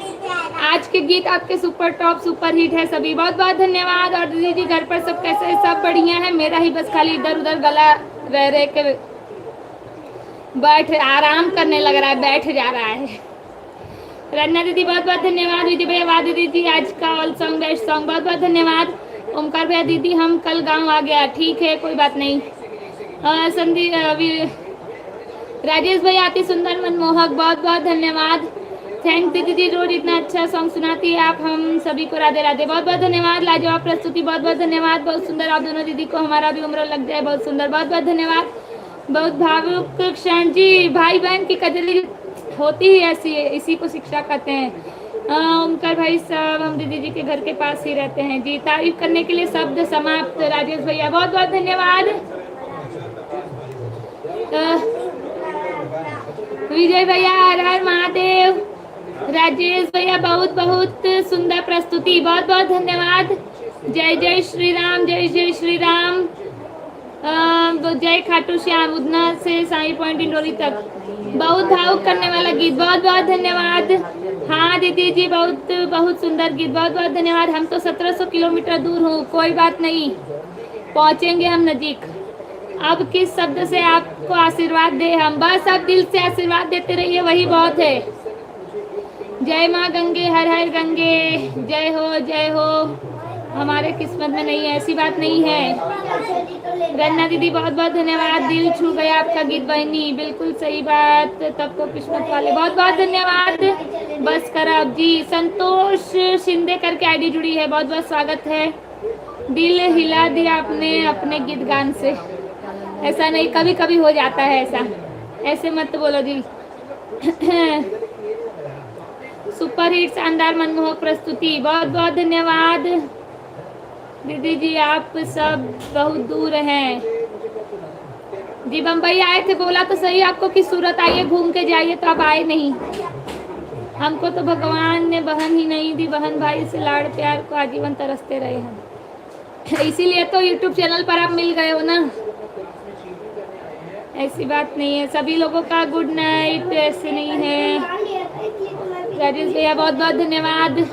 आज के गीत आपके सुपर टॉप सुपर हिट है सभी, बहुत बहुत धन्यवाद। और दीदी घर पर सब कैसे, सब बढ़िया है। मेरा ही बस खाली इधर उधर गला रह रहे के बैठ आराम करने लग रहा है, बैठ जा रहा है। रन्ना दीदी बहुत बहुत धन्यवाद। दीदी भैया वाह दीदी जी आज का ऑल सॉन्ग बेस्ट सॉन्ग, बहुत बहुत धन्यवाद। ओमकार भैया दीदी हम कल गाँव आ गया, ठीक है कोई बात नहीं। संदीप राजेश भैया अति सुंदर मनमोहक, बहुत बहुत धन्यवाद। थैंक दीदी जी, रोज इतना अच्छा सॉन्ग सुनाती है आप हम सभी को, राधे राधे। बहुत बहुत धन्यवाद। लाजवाब प्रस्तुति, बहुत बहुत धन्यवाद। बहुत सुंदर आप दोनों दीदी को, हमारा भी उम्र लग जाए, बहुत सुंदर, बहुत बहुत धन्यवाद। बहुत भावुक क्षण जी, भाई बहन की कजरी होती ही ऐसी है, इसी को शिक्षा कहते हैं। ओमकार भाई साहब हम दीदी जी के घर के पास ही रहते हैं जी। तारीफ करने के लिए शब्द समाप्त। राजेश भैया बहुत बहुत धन्यवाद। विजय भैया हर हर महादेव। राजेश भैया बहुत बहुत सुंदर प्रस्तुति, बहुत बहुत धन्यवाद। जय जय श्री राम, जय जय श्री राम। जय खाटू श्याम, उदना से साई पॉइंट इंडोरी तक, बहुत भावुक करने वाला गीत, बहुत बहुत धन्यवाद। हाँ दीदी जी बहुत बहुत सुंदर गीत, बहुत बहुत धन्यवाद। हम तो 1700 किलोमीटर दूर हूँ, कोई बात नहीं, पहुँचेंगे हम नज़दीक। अब किस शब्द से आपको आशीर्वाद दे हम, बस आप दिल से आशीर्वाद देते रहिए, वही बहुत है। जय माँ गंगे, हर हर गंगे, जय हो जय हो। हमारे किस्मत में नहीं है, ऐसी बात नहीं है। रन्ना दीदी बहुत बहुत धन्यवाद। दिल छू गया आपका गीत बहनी, बिल्कुल सही बात, तब तो किस्मत वाले, बहुत बहुत धन्यवाद। बस करब जी। संतोष शिंदे करके आईडी जुड़ी है, बहुत बहुत स्वागत है। दिल हिला दिया आपने अपने गीत गान से। ऐसा नहीं, कभी कभी हो जाता है ऐसा, ऐसे मत बोलो जी। सुपर हिट शानदार मनमोहक प्रस्तुति, बहुत बहुत धन्यवाद। दीदी जी आप सब बहुत दूर हैं जी। बम्बई आए थे, बोला तो सही आपको कि सूरत आइए घूम के जाइए, तो आप आए नहीं। हमको तो भगवान ने बहन ही नहीं दी, बहन भाई से लाड़ प्यार को आजीवन तरसते रहे हम। इसीलिए तो यूट्यूब चैनल पर आप मिल गए हो ना, ऐसी बात नहीं है। सभी लोगों का गुड नाइट, ऐसे नहीं है। राजेश भैया बहुत बहुत धन्यवाद।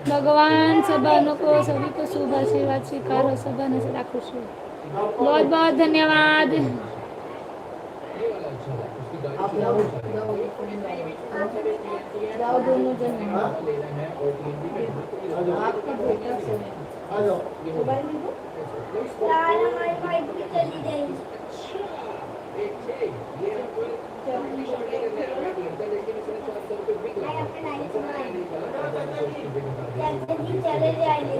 भगवान सब बहनों को, सभी को शुभ आशीर्वाद स्वीकार हो, सब बहनें सदा खुश हो। बहुत बहुत धन्यवाद। जाओ दोनों जन, आपका बेटा चले जाएंगे।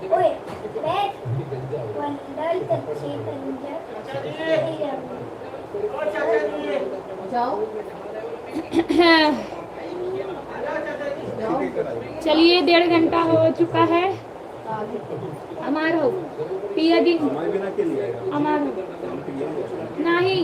ओए बैठ, वंडर तक जाओ। चलिए 1.5 घंटा हो चुका है हमारा। पिया जी हमारा नहीं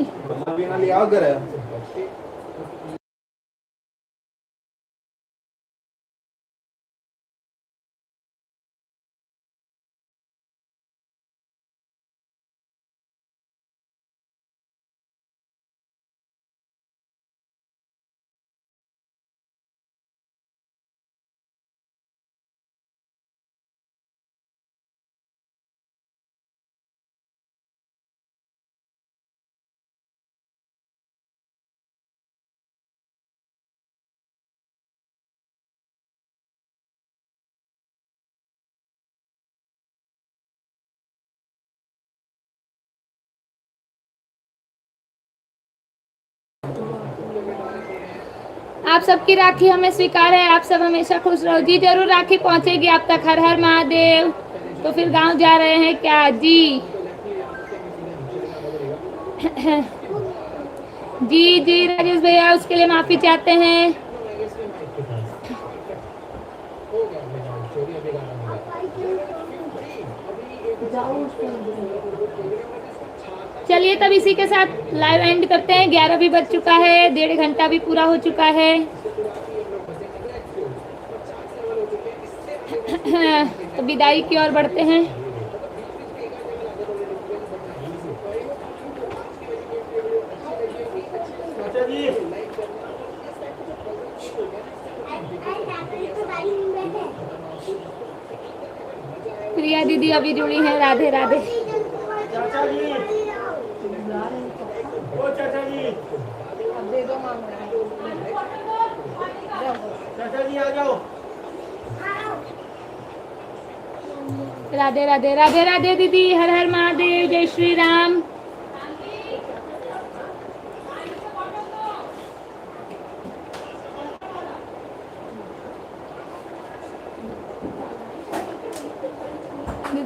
आप सबकी राखी हमें स्वीकार है, आप सब हमेशा खुश रहो। जी जरूर राखी पहुंचेगी आप तक। हर हर महादेव। तो फिर गांव जा रहे हैं क्या? जी जी जी राजेश भैया, उसके लिए माफी चाहते हैं। जाओ उसको चलिए तब इसी के साथ लाइव एंड करते हैं। 11 भी बज चुका है, 1.5 घंटा भी पूरा हो चुका है। तो विदाई की ओर बढ़ते हैं। प्रिया दीदी अभी जुड़ी हैं। राधे राधे। अब दे दो मांग रहे हैं। राधे राधे राधे राधे दीदी। हर हर महादेव। जय श्री राम।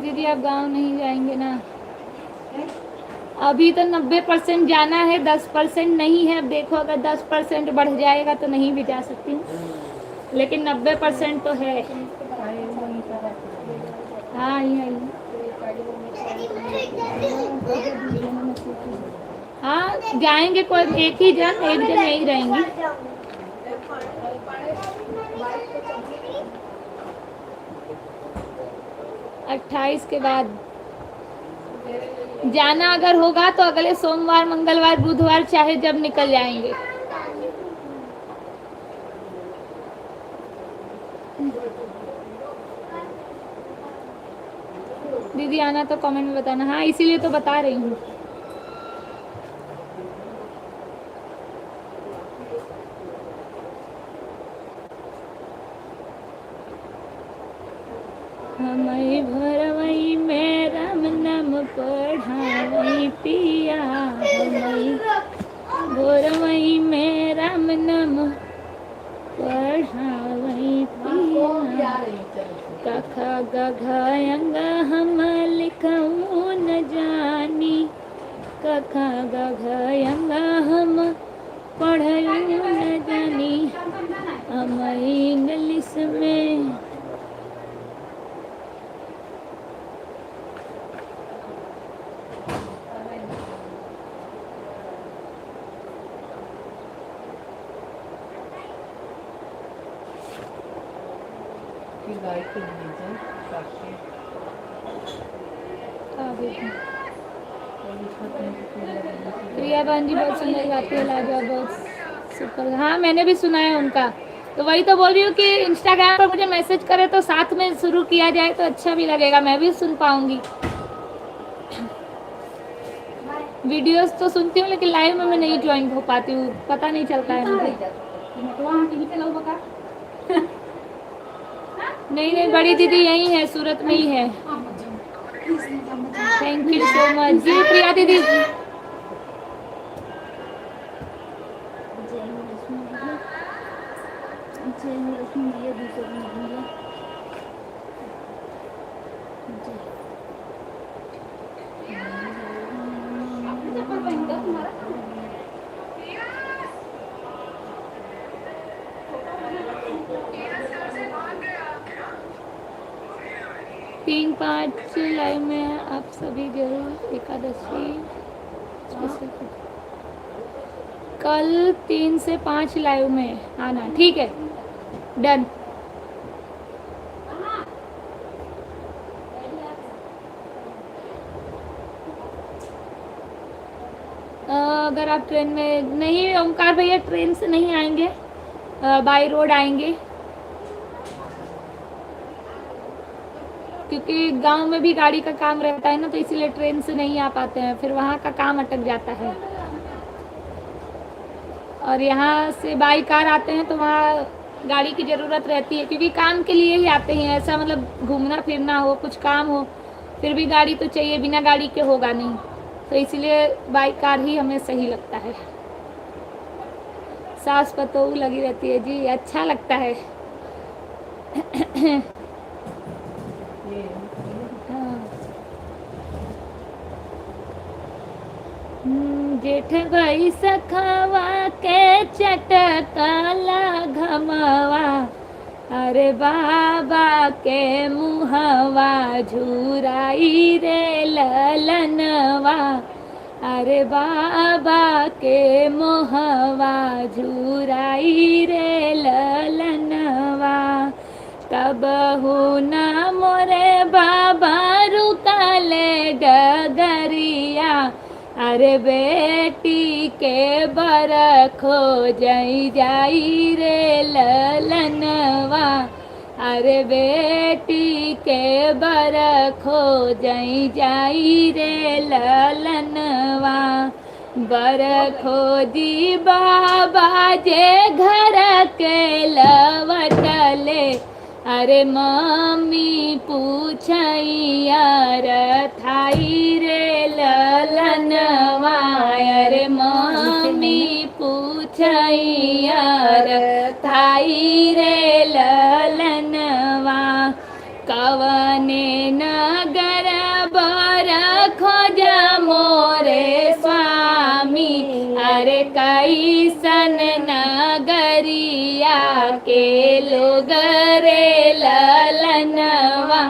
दीदी आप गांव नहीं जाएंगे ना? अभी तो 90% जाना है, 10% नहीं है। अब देखो अगर 10% बढ़ जाएगा तो नहीं भी जा सकती हूँ, लेकिन 90% तो है। हाँ आई हाँ जाएंगे। कोई एक जन यहीं रहेंगी। 28 के बाद जाना अगर होगा तो अगले सोमवार, मंगलवार, बुधवार चाहे जब निकल जाएंगे। दीदी आना तो कमेंट में बताना। हाँ इसीलिए तो बता रही हूँ। हमई भरवई में राम नाम पढ़ावई पिया। हमई भरवई में राम नाम पढ़ावई पिया। कखा गघयंग हम लिखऊँ न जानी। कखा गघयंग हम पढ़यूँ न जानी। हम इंग्लिश में प्रिया बहन जी बहुत सुंदर गाती है। लाजवाब, बहुत सुपर। हाँ मैंने भी सुना है उनका। तो वही तो बोल रही हूँ कि इंस्टाग्राम पर मुझे मैसेज करे तो साथ में शुरू किया जाए तो अच्छा भी लगेगा, मैं भी सुन पाऊंगी। वीडियोस तो सुनती हूँ लेकिन लाइव में मैं नहीं ज्वाइन हो पाती हूँ, पता नहीं चलता है मुझे। नहीं बड़ी दीदी यही है, सूरत में ही है। थैंक यू सो मच जी प्रिया दीदी। तीन 5 लाइव में आप सभी जरूर एकादशी कल 3 से 5 लाइव में आना। ठीक है डन। अगर आप ट्रेन में नहीं, ओमकार भैया ट्रेन से नहीं आएंगे, बाय रोड आएंगे, क्योंकि गांव में भी गाड़ी का काम रहता है ना, तो इसीलिए ट्रेन से नहीं आ पाते हैं, फिर वहाँ का काम अटक जाता है। और यहाँ से बाई कार आते हैं तो वहाँ गाड़ी की ज़रूरत रहती है, क्योंकि काम के लिए ही आते हैं। ऐसा मतलब घूमना फिरना हो, कुछ काम हो, फिर भी गाड़ी तो चाहिए, बिना गाड़ी के होगा नहीं। तो इसलिए बाई कार ही हमें सही लगता है। सास पतोहू लगी रहती है जी, अच्छा लगता है। हाँ। जेठ भई सखावा के चटकाला घमवा, अरे बाबा के मुहवा झुराई रे ललनवा, अरे बाबा के मोहवा झुराई रे ललनवा। तब हो ना मोरे बाबा रुकाले डगरिया, अरे बेटी के बरखो जई जाई रे ललनवा, अरे बेटी के बरखो जई जाई रे ललनवा। बरखो जी बाबा जे घर के लवटले, अरे मम्मी पूछैया थाई रे ललनवा, अरे मम्मी पूछैया थाई रे ललनवा। कवने नगर बर खोजा मोरे स्वामी, अरे कैसन नगरिया के लोग रे ललनवा,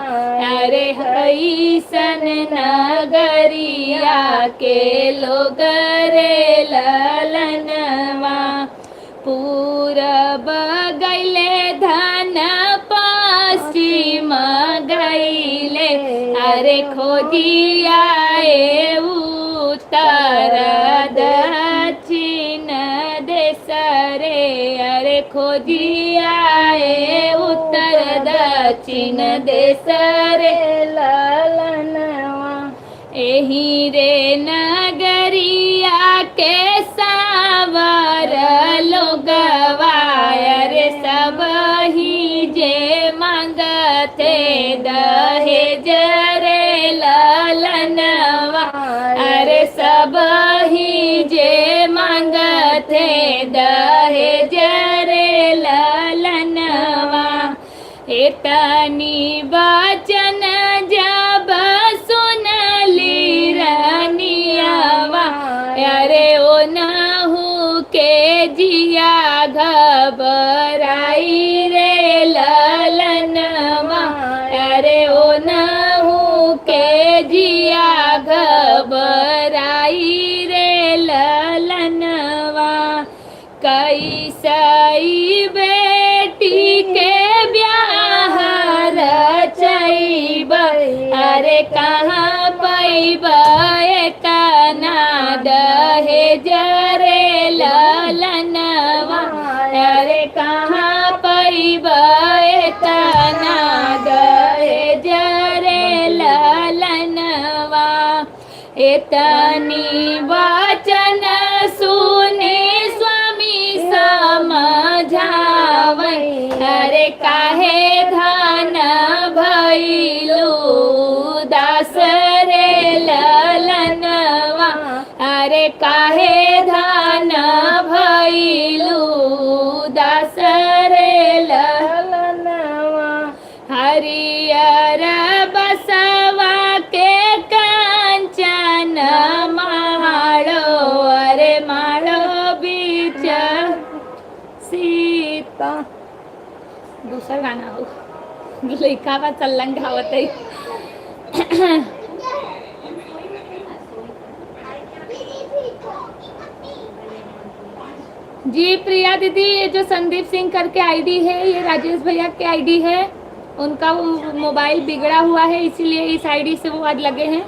अरे कैसन नगरिया के लोग रे ललनवा। पूरब गैले धन पश्चिम गैले, अरे खोजिया उत्तर दक्षिण देश रे, अरे खोजिया उत्तर दक्षिण देश रे ललनवा। एही रे नगरिया के सावर लोगवा, अरे सब ही जे मांगते दहेज रे ललनवा, अरे सब ही जे मांगते दहेज रे ललनवा। इतनी वचन जब सुनली रनियावा, अरे ओ नहु के जिया घबराई रे ललनवा, अरे ओ नहु के जिया घबराई रे ललनवा। कैसई बेटी के ब्याह रचैब, अरे कहाँ पैब तना दहेज रे ललनवा, अरे कहाँ पैब तना दहेज रे ललनवा। इतनी वचन सुने स्वामी समझावै, अरे काहे धन भइलु दास रे ललनवा, अरे काहे धन भइलु दास रे ललनवा। हरियर बसवा के कांचन माड़ो, अरे माड़ो बीच सीता। दूसरा गाना हो लिखा बा चलन गावत है। जी प्रिया दीदी, ये जो संदीप सिंह करके आईडी है, ये राजेश भैया के आईडी है। उनका वो मोबाइल बिगड़ा हुआ है, इसीलिए इस आईडी से वो आज लगे हैं,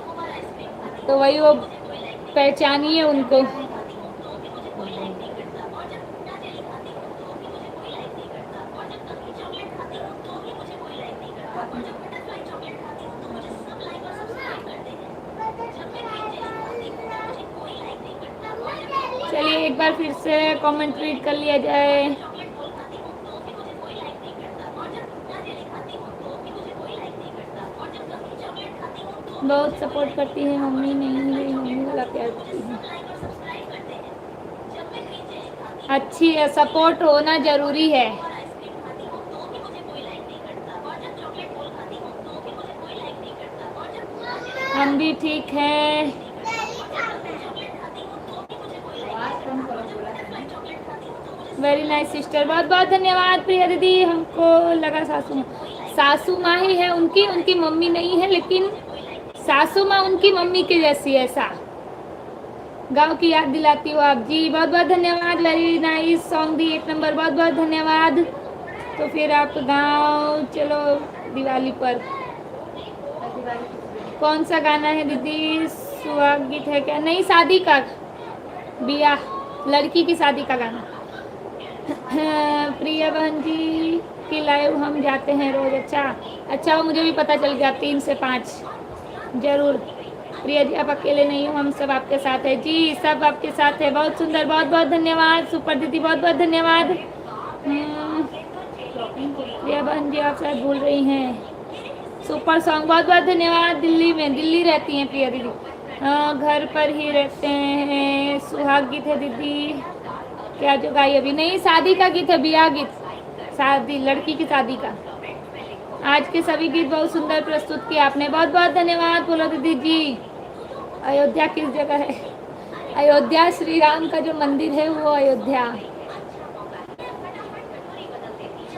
तो वही वो पहचानिए उनको। चलिए एक बार फिर से कमेंट रीड कर लिया जाए। बहुत सपोर्ट करती है मम्मी, नहीं मेरी मम्मी वाला प्यार करती है। अच्छी है, सपोर्ट होना जरूरी है। हम भी ठीक हैं। वेरी नाइस सिस्टर, बहुत बहुत धन्यवाद प्रिया दीदी। हमको लगा सासू माँ ही है उनकी, उनकी मम्मी नहीं है, लेकिन सासू माँ उनकी मम्मी के जैसी है। ऐसा गांव की याद दिलाती हो आप जी, बहुत बहुत धन्यवाद। वेरी नाइस सॉन्ग दी 1 नंबर, बहुत बहुत धन्यवाद। तो फिर आप गांव चलो दिवाली पर। कौन सा गाना है दीदी? सुहाग गीत है क्या? नहीं, शादी का, बिया लड़की की शादी का गाना। प्रिया बहन जी की लाइव हम जाते हैं रोज। अच्छा, वो मुझे भी पता चल गया, 3 से 5 जरूर। प्रिया जी आप अकेले नहीं हो, हम सब आपके साथ है जी, सब आपके साथ है। बहुत सुंदर, बहुत बहुत धन्यवाद। सुपर दीदी बहुत बहुत धन्यवाद। प्रिया बहन जी आप शायद भूल रही हैं। सुपर सॉन्ग, बहुत बहुत धन्यवाद। दिल्ली रहती हैं प्रिया दीदी। घर पर ही रहते हैं। सुहाग गीत है दीदी क्या जो गाई अभी? नहीं, शादी का गीत है, बियाह गीत, शादी, लड़की की शादी का। आज के सभी गीत बहुत सुंदर प्रस्तुत किए आपने, बहुत बहुत धन्यवाद। बोलो दीदी जी। अयोध्या किस जगह है? अयोध्या श्री राम का जो मंदिर है वो अयोध्या,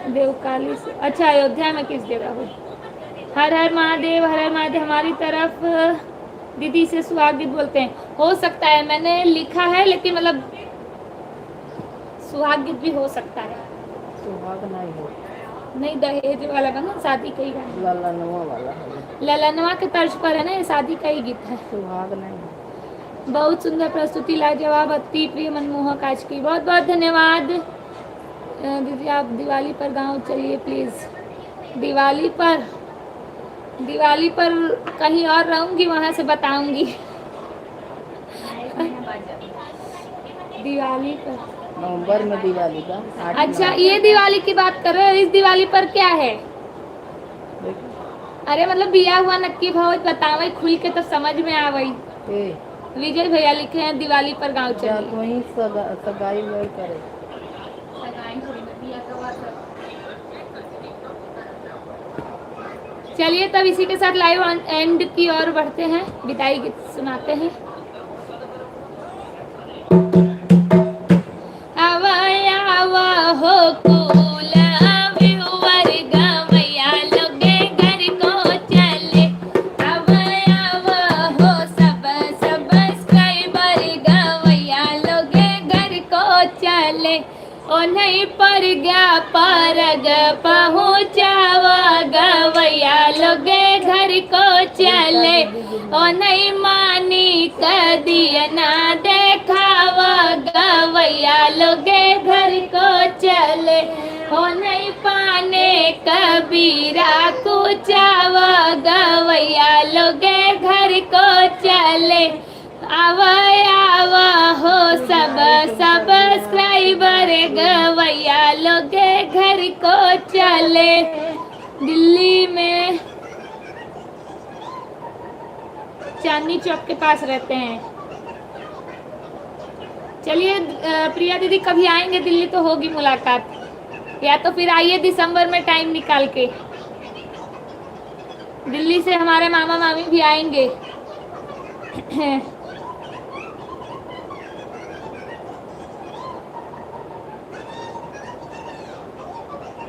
देवकाली से। अच्छा, अयोध्या में किस जगह हो? हर हर महादेव, हर हर महादेव। हमारी तरफ दीदी से सुहाग गीत बोलते हैं। हो सकता है, मैंने लिखा है, लेकिन मतलब सुहाग गीत भी हो सकता है। सुहाग नहीं हो, नहीं, दहेज वाला गाना शादी का ही गाना, ललनवा वाला है। ललनवा के तर्ज पर है ना, ये शादी का ही गीत है। सुहाग नहीं हो। बहुत सुंदर प्रस्तुति, लाजवाब, अति प्रिय, मनमोहक आज की। बहुत बहुत धन्यवाद दीदी। आप दिवाली पर गांव चलिए प्लीज़। दिवाली पर कहीं और रहूंगी, वहां से बताऊंगी। दिवाली पर, नवंबर में दिवाली का 8 अच्छा ये दिवाली की बात कर रहे हो? इस दिवाली पर क्या है? अरे मतलब बिया हुआ नक्की भाव बतावे खुल के तो समझ में आवई। विजय भैया लिखे हैं दिवाली पर गांव चलिए। वही सगाई वही करे। चलिए तब इसी के साथ लाइव एंड की ओर बढ़ते हैं, विदाई गीत सुनाते हैं। आवा हो कूला व्यूअर गवैया लोगे घर को चले। आवा हो सब सब्सक्राइबर गवैया लोगे घर को चले। ओ नहीं पर गया पारग पहुँचावा गवैया लोगे घर को चले। ओ नहीं मानी कदिया ना देखावा गवैया लोगे घर को चले। ओ नहीं पाने कबीरा कुचावा गवैया लोगे घर को चले। आवा हो सब सब्सक्राइबर गवैया लोगे घर को चले। दिल्ली में चांदनी चौक के पास रहते हैं। चलिए प्रिया दीदी कभी आएंगे दिल्ली तो होगी मुलाकात, या तो फिर आइए दिसंबर में टाइम निकाल के। दिल्ली से हमारे मामा मामी भी आएंगे।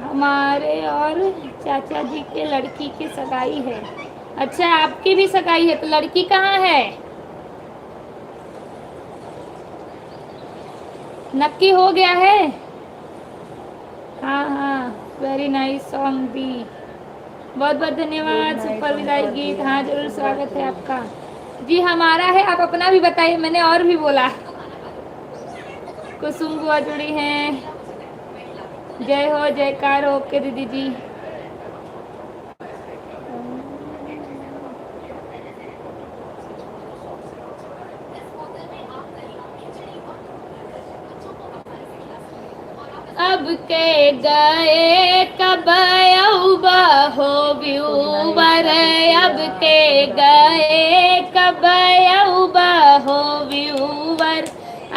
हमारे और चाचा जी के लड़की की सगाई है। अच्छा आपकी भी सगाई है, तो लड़की कहाँ है? नक्की हो गया है? हाँ, वेरी नाइस सॉन्ग दी, बहुत बहुत धन्यवाद। सुपर विदाई गीत, हाँ जरूर स्वागत है आपका जी। हमारा है, आप अपना भी बताइए, मैंने और भी बोला। कुसुम बुआ जुड़ी हैं, जय हो जयकार हो। ओके दीदी जी। अब के गए कब अऊबा हो व्यूवर, अब के गए कब अऊबा हो व्यूवर,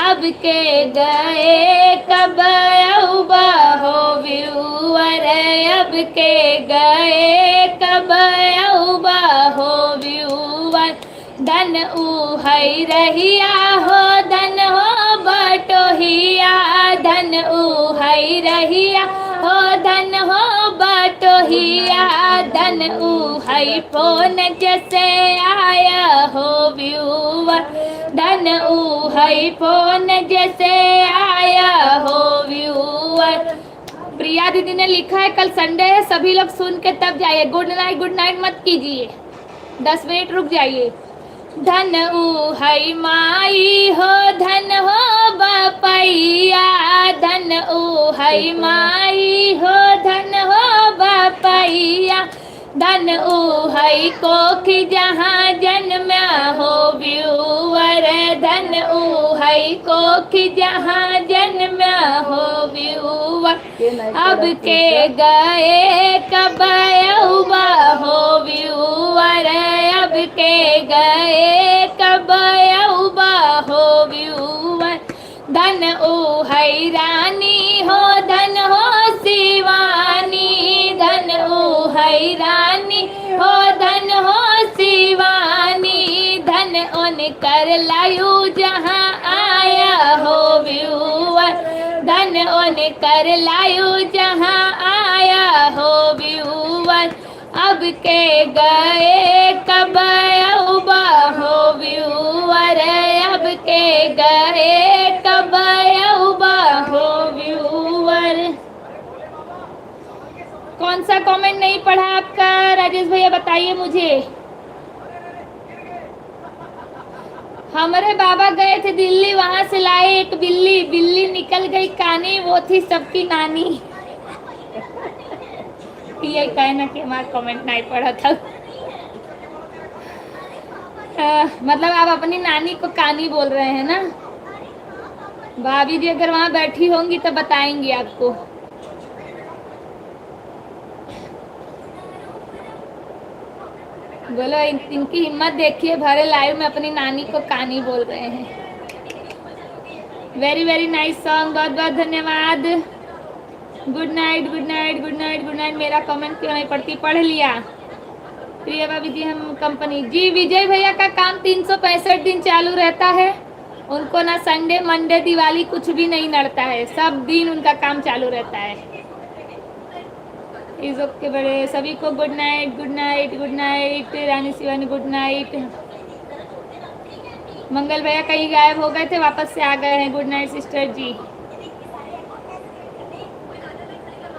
अब के गए कब अउबा हो व्यूअर, अब के गए कब अउबा हो व्यूअर। धन उहई रहिया हो धन हो बटोहिया, धन उहई रहिया हो धन हो बटोहिया। धन उहई फोन जैसे आया हो व्यूअर, धन उहई फोन जैसे आया हो व्यूअर। प्रिया दीदी ने लिखा है कल संडे है, सभी लोग सुन के तब जाइए। गुड नाइट मत कीजिए, 10 मिनट रुक जाइए। धन उहई माई हो धन हो बापैया, धन उहई माई हो धन हो बापैया। धन उहई कोखी जहाँ जन्मा हो व्यूअर, धन उहई कोखी जहाँ जन्मा हो व्यूअर। अब के गए कब अउबा हो व्यूअर, अब के गए कब अउबा हो व्यूअर। धन उहई रानी हो धन हो शिवानी, धन उहई रानी हो धन हो शिवानी। धन उन कर लायू जहाँ आया हो व्यूअर, धन उन कर लायू जहाँ आया हो व्यूअर। अब के गए कब अउबा हो व्यूअर, अब के गए कब अउबा हो व्यूअर। कौन सा कमेंट नहीं पढ़ा आपका राजेश भैया, बताइए मुझे। हमारे बाबा गए थे दिल्ली, वहां से लाए एक बिल्ली, बिल्ली निकल गई कानी, वो थी सबकी नानी। ये कहना कि हमारा कमेंट नहीं पढ़ा था। मतलब आप अपनी नानी को कानी बोल रहे हैं ना। भाभी जी अगर वहां बैठी होंगी तो बताएंगी आपको। बोलो इनकी हिम्मत देखिए, भरे लाइव में अपनी नानी को कानी बोल रहे हैं। वेरी वेरी नाइस सॉन्ग, बहुत बहुत धन्यवाद। Good night good night good night good night. मेरा कमेंट क्यों नहीं पढ़ती, पढ़ लिया। प्रिया भाभी जी हम कंपनी जी। विजय भैया का काम 365 दिन चालू रहता है, उनको ना संडे मंडे दिवाली कुछ भी नहीं नड़ता है, सब दिन उनका काम चालू रहता है। इस के बड़े सभी को good night good night good night. Rani Shivani good night. Mangal भैया कहीं गायब हो गए थे, वापस से आ गए हैं। गुड नाइट सिस्टर जी,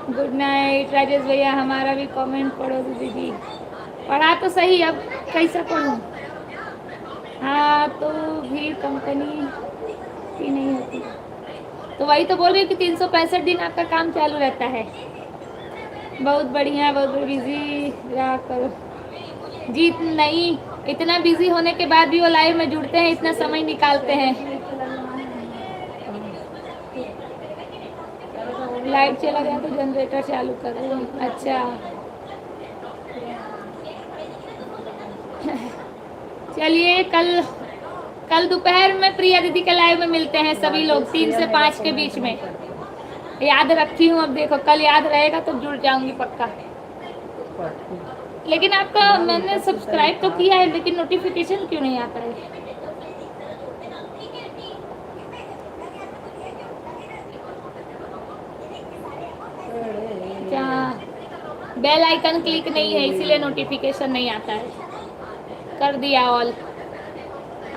गुड नाइट। राजेश भैया हमारा भी कमेंट पढ़ो दीदी जी। पढ़ा तो सही, अब कैसा पढ़ूं। हाँ तो भी कंपनी की नहीं होती, तो वही तो बोल रही हूँ कि 365 दिन आपका काम चालू रहता है। बहुत बढ़िया, बहुत बिजी रहा करो जी। नहीं, इतना बिजी होने के बाद भी वो लाइव में जुड़ते हैं, इतना समय निकालते हैं। लाइट चला गया तो जनरेटर चालू कर रहे हैं। अच्छा चलिए, कल दोपहर में प्रिया दीदी के लाइव में मिलते हैं सभी लोग, 3 से 5 के बीच में। याद रखी हूँ, अब देखो कल याद रहेगा तो जुड़ जाऊंगी पक्का। लेकिन आपका मैंने सब्सक्राइब तो किया है, लेकिन नोटिफिकेशन क्यों नहीं आता है। क्या बेल आइकन क्लिक नहीं है, इसीलिए नोटिफिकेशन नहीं आता है। कर दिया ऑल,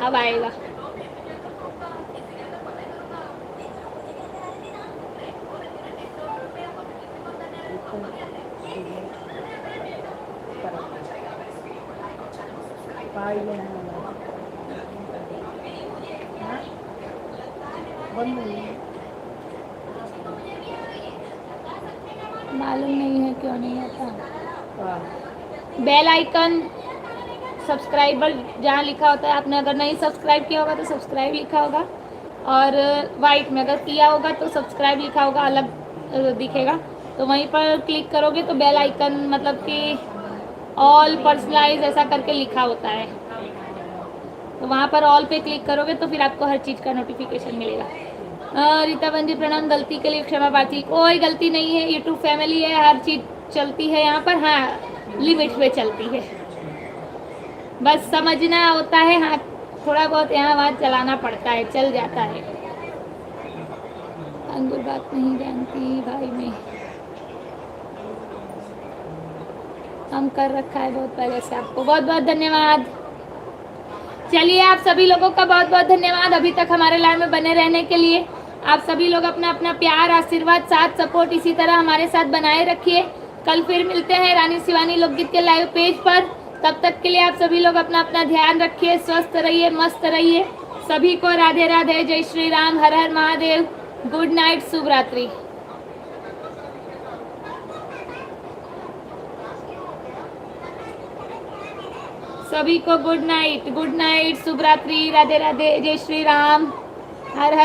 अब आएगा। मालूम नहीं है क्यों नहीं आता। बेल आइकन सब्सक्राइबर जहाँ लिखा होता है, आपने अगर नहीं सब्सक्राइब किया होगा तो सब्सक्राइब लिखा होगा, और वाइट में अगर किया होगा तो सब्सक्राइब लिखा होगा, अलग दिखेगा। तो वहीं पर क्लिक करोगे तो बेल आइकन मतलब कि ऑल पर्सनलाइज ऐसा करके लिखा होता है। तो वहाँ पर ऑल पे क्लिक करोगे तो फिर आपको हर चीज़ का नोटिफिकेशन मिलेगा। रीता बंजी प्रणाम, गलती के लिए क्षमा प्रार्थी। कोई गलती नहीं है, यूट्यूब फैमिली है, हर चीज़ चलती है यहाँ पर। हाँ, लिमिट में चलती है, बस समझना होता है। हाँ, थोड़ा बहुत यहाँ वहाँ चलाना पड़ता है, चल जाता है। अंगुर बात नहीं जानती भाई में, हम कर रखा है बहुत पहले से। आपको बहुत बहुत धन्यवाद। चलिए, आप सभी लोगों का बहुत बहुत धन्यवाद अभी तक हमारे लाइव में बने रहने के लिए। आप सभी लोग अपना अपना प्यार, आशीर्वाद, साथ, सपोर्ट इसी तरह हमारे साथ बनाए रखिए। कल फिर मिलते हैं रानी शिवानी लोकगीत के लाइव पेज पर। तब तक के लिए आप सभी लोग अपना अपना ध्यान रखिए, स्वस्थ रहिए, मस्त रहिए। सभी को राधे राधे, जय श्री राम, हर हर महादेव, गुड नाइट, शुभ रात्रि। सभी को गुड नाइट, शुभ रात्रि, राधे राधे, जय श्री राम, हर हर